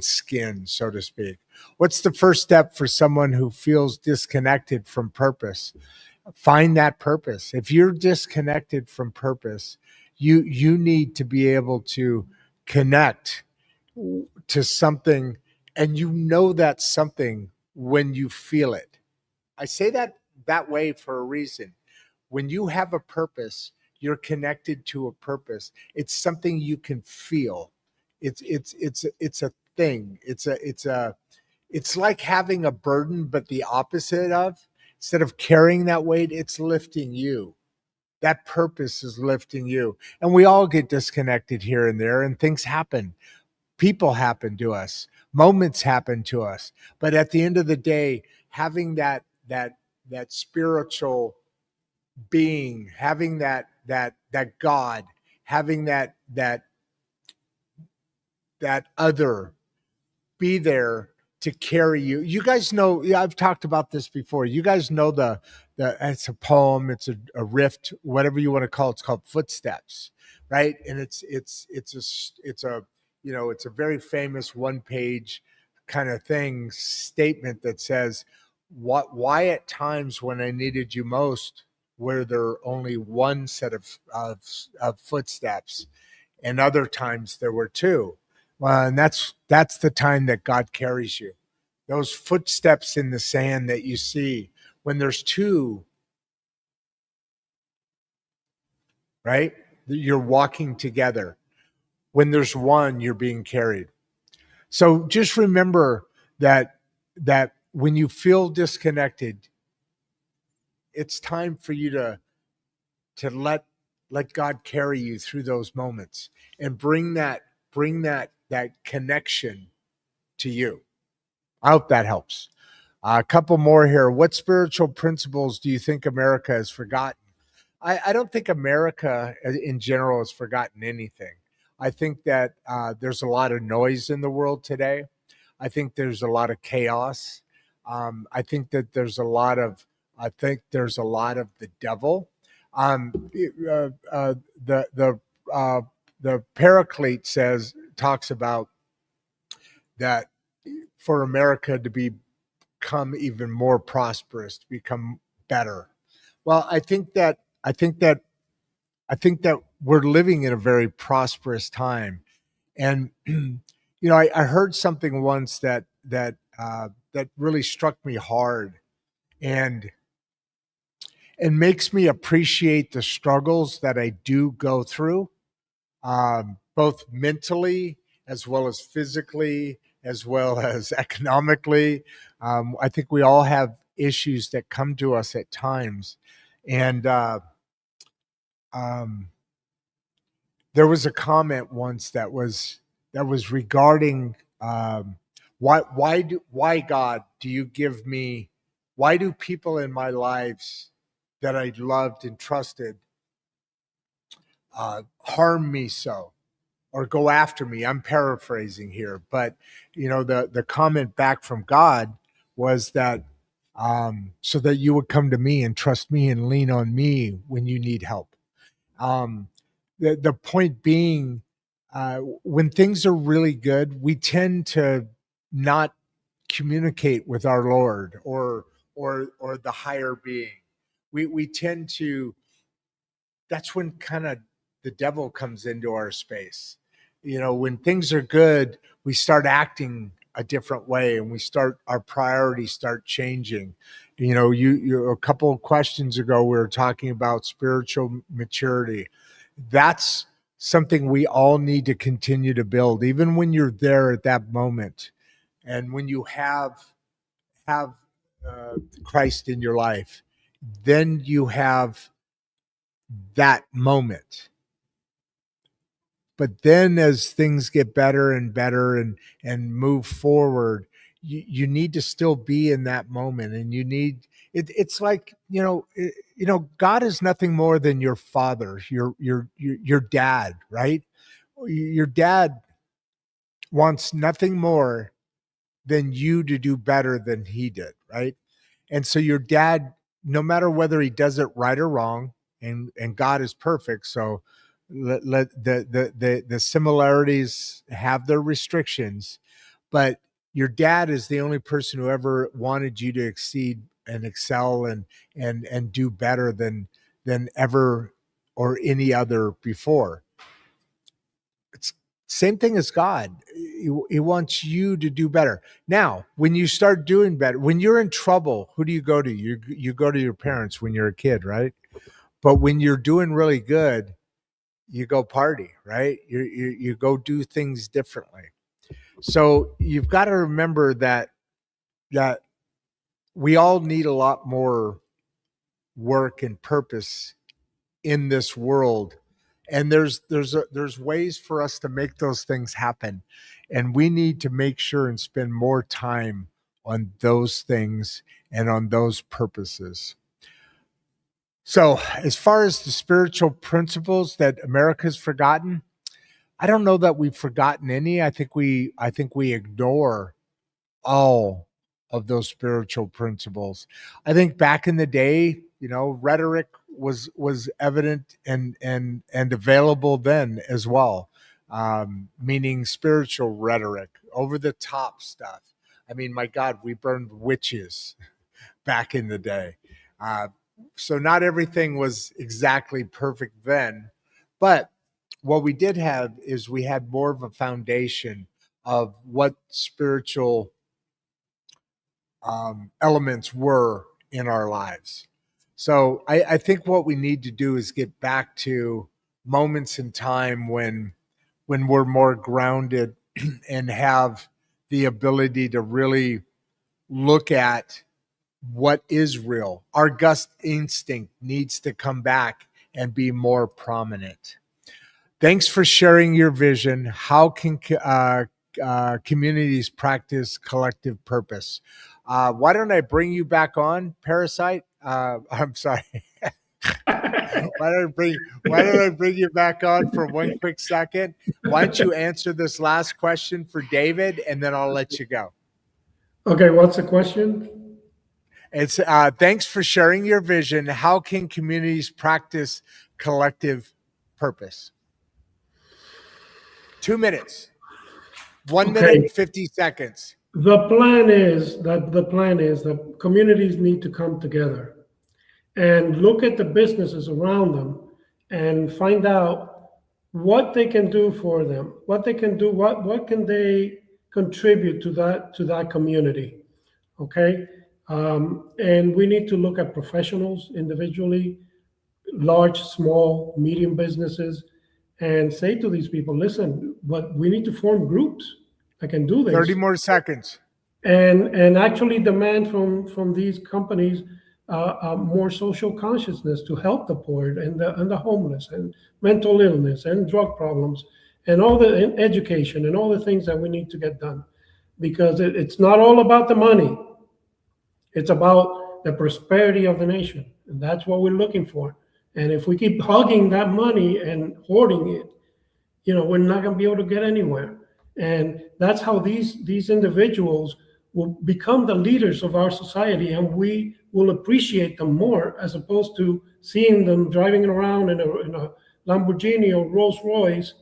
skin, so to speak. What's the first step for someone who feels disconnected from purpose? Find that purpose. If you're disconnected from purpose, you need to be able to connect to something, and you know that something when you feel it. I say that way for a reason. When you have a purpose, you're connected to a purpose. It's something you can feel. It's a thing. It's like having a burden, but the opposite of. Instead of carrying that weight, it's lifting you. That purpose is lifting you. And we all get disconnected here and there, and things happen. People happen to us, moments happen to us. But at the end of the day, having that spiritual being, having that God, having that other be there to carry you. You guys know, I've talked about this before. You guys know the it's a poem, it's a riff, whatever you want to call it. It's called Footsteps, right? And it's a very famous one page kind of thing, statement that says, why at times when I needed you most were there only one set of footsteps, and other times there were two. Well, and that's the time that God carries you. Those footsteps in the sand that you see when there's two, right? You're walking together. When there's one, you're being carried. So just remember that when you feel disconnected, it's time for you to let God carry you through those moments and bring that connection to you. I hope that helps. A couple more here. What spiritual principles do you think America has forgotten? I don't think America in general has forgotten anything. I think that there's a lot of noise in the world today. I think there's a lot of chaos. I think that I think there's a lot of the devil. The the Paraclete talks about that for America to become even more prosperous, to become better. Well, I think that we're living in a very prosperous time, and I heard something once that really struck me hard, and makes me appreciate the struggles that I do go through, both mentally as well as physically, as well as economically. I think we all have issues that come to us at times, and um, there was a comment once that was regarding, why God do you give me, why do people in my lives that I loved and trusted harm me so, or go after me? I'm paraphrasing here, but the comment back from God was that, so that you would come to me and trust me and lean on me when you need help. Um, the point being, when things are really good, we tend to not communicate with our Lord or the higher being. We tend to, that's when kind of the devil comes into our space. You know, when things are good, we start acting a different way, and we start, our priorities start changing. You know, you a couple of questions ago we were talking about spiritual maturity. That's something we all need to continue to build, even when you're there at that moment, and when you have Christ in your life, then you have that moment. But then as things get better and better and move forward, you need to still be in that moment, and you need it's like, God is nothing more than your father, your dad, right? Your dad wants nothing more than you to do better than he did, right? And so your dad, no matter whether he does it right or wrong, and God is perfect, so let the similarities have their restrictions, but your dad is the only person who ever wanted you to exceed and excel and do better than ever or any other before. It's same thing as God. He wants you to do better. Now, when you start doing better, when you're in trouble, who do you go to? You go to your parents when you're a kid, right? But when you're doing really good, you go party, right? You go do things differently. So you've got to remember that we all need a lot more work and purpose in this world, and there's ways for us to make those things happen, and we need to make sure and spend more time on those things and on those purposes. So as far as the spiritual principles that America's forgotten, I don't know that we've forgotten any. I think we ignore all of those spiritual principles. I think back in the day, rhetoric was evident and available then as well. Meaning spiritual rhetoric, over the top stuff. I mean, my God, we burned witches back in the day. Uh, so not everything was exactly perfect then, but what we did have is we had more of a foundation of what spiritual elements were in our lives. So I think what we need to do is get back to moments in time when we're more grounded and have the ability to really look at what is real. Our gut instinct needs to come back and be more prominent. Thanks for sharing your vision. How can communities practice collective purpose? Why don't I bring you back on, Parasite? I'm sorry. Why don't I bring you back on for one quick second? Why don't you answer this last question for David, and then I'll let you go. Okay, what's the question? It's thanks for sharing your vision. How can communities practice collective purpose? 2 minutes. 1 minute, Okay, 50 seconds. the plan is that communities need to come together and look at the businesses around them and find out what they can do for them, what they can do, what can they contribute to that community. Okay, and we need to look at professionals individually, large, small, medium businesses, and say to these people, listen, but we need to form groups that can do 30 this, more seconds. and actually demand from these companies more social consciousness to help the poor and the homeless and mental illness and drug problems and all the and education and all the things that we need to get done, because it's not all about the money. It's about the prosperity of the nation, and that's what we're looking for. And if we keep hugging that money and hoarding it, we're not going to be able to get anywhere. And that's how these individuals will become the leaders of our society, and we will appreciate them more, as opposed to seeing them driving around in Lamborghini or Rolls Royce,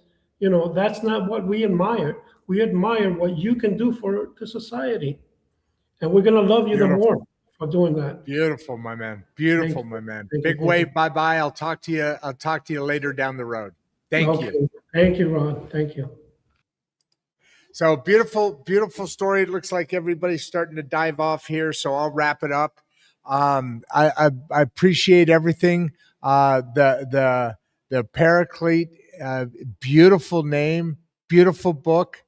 that's not what we admire. We admire what you can do for the society. And we're going to love you the more Beautiful. for doing that. Beautiful, my man. Thank Beautiful, you. my man. Thank you. Big wave. Bye-bye. I'll talk to you later down the road. Thank you. Okay. Thank you, Rodd. Thank you. So beautiful, beautiful story. It looks like everybody's starting to dive off here. So I'll wrap it up. I appreciate everything. The Paraclete, beautiful name, beautiful book.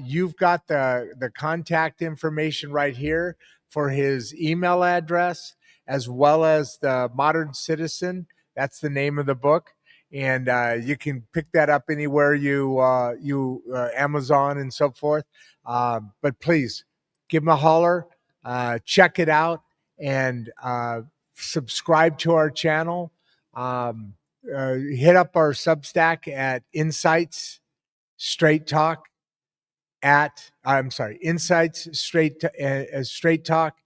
You've got the contact information right here for his email address, as well as the Modern Citizen. That's the name of the book. And you can pick that up anywhere you Amazon and so forth. But please give them a holler, check it out, and subscribe to our channel. Hit up our Substack at Insights Straight Talk Insights Straight Talk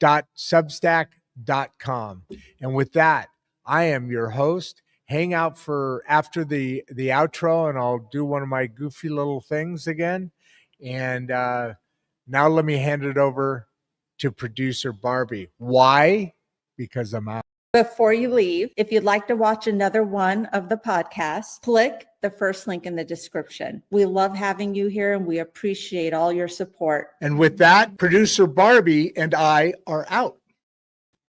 .substack.com. And with that, I am your host. Hang out for after the outro, and I'll do one of my goofy little things again. And now let me hand it over to producer Barbie. Why? Because I'm out. Before you leave, if you'd like to watch another one of the podcasts, click the first link in the description. We love having you here, and we appreciate all your support. And with that, producer Barbie and I are out.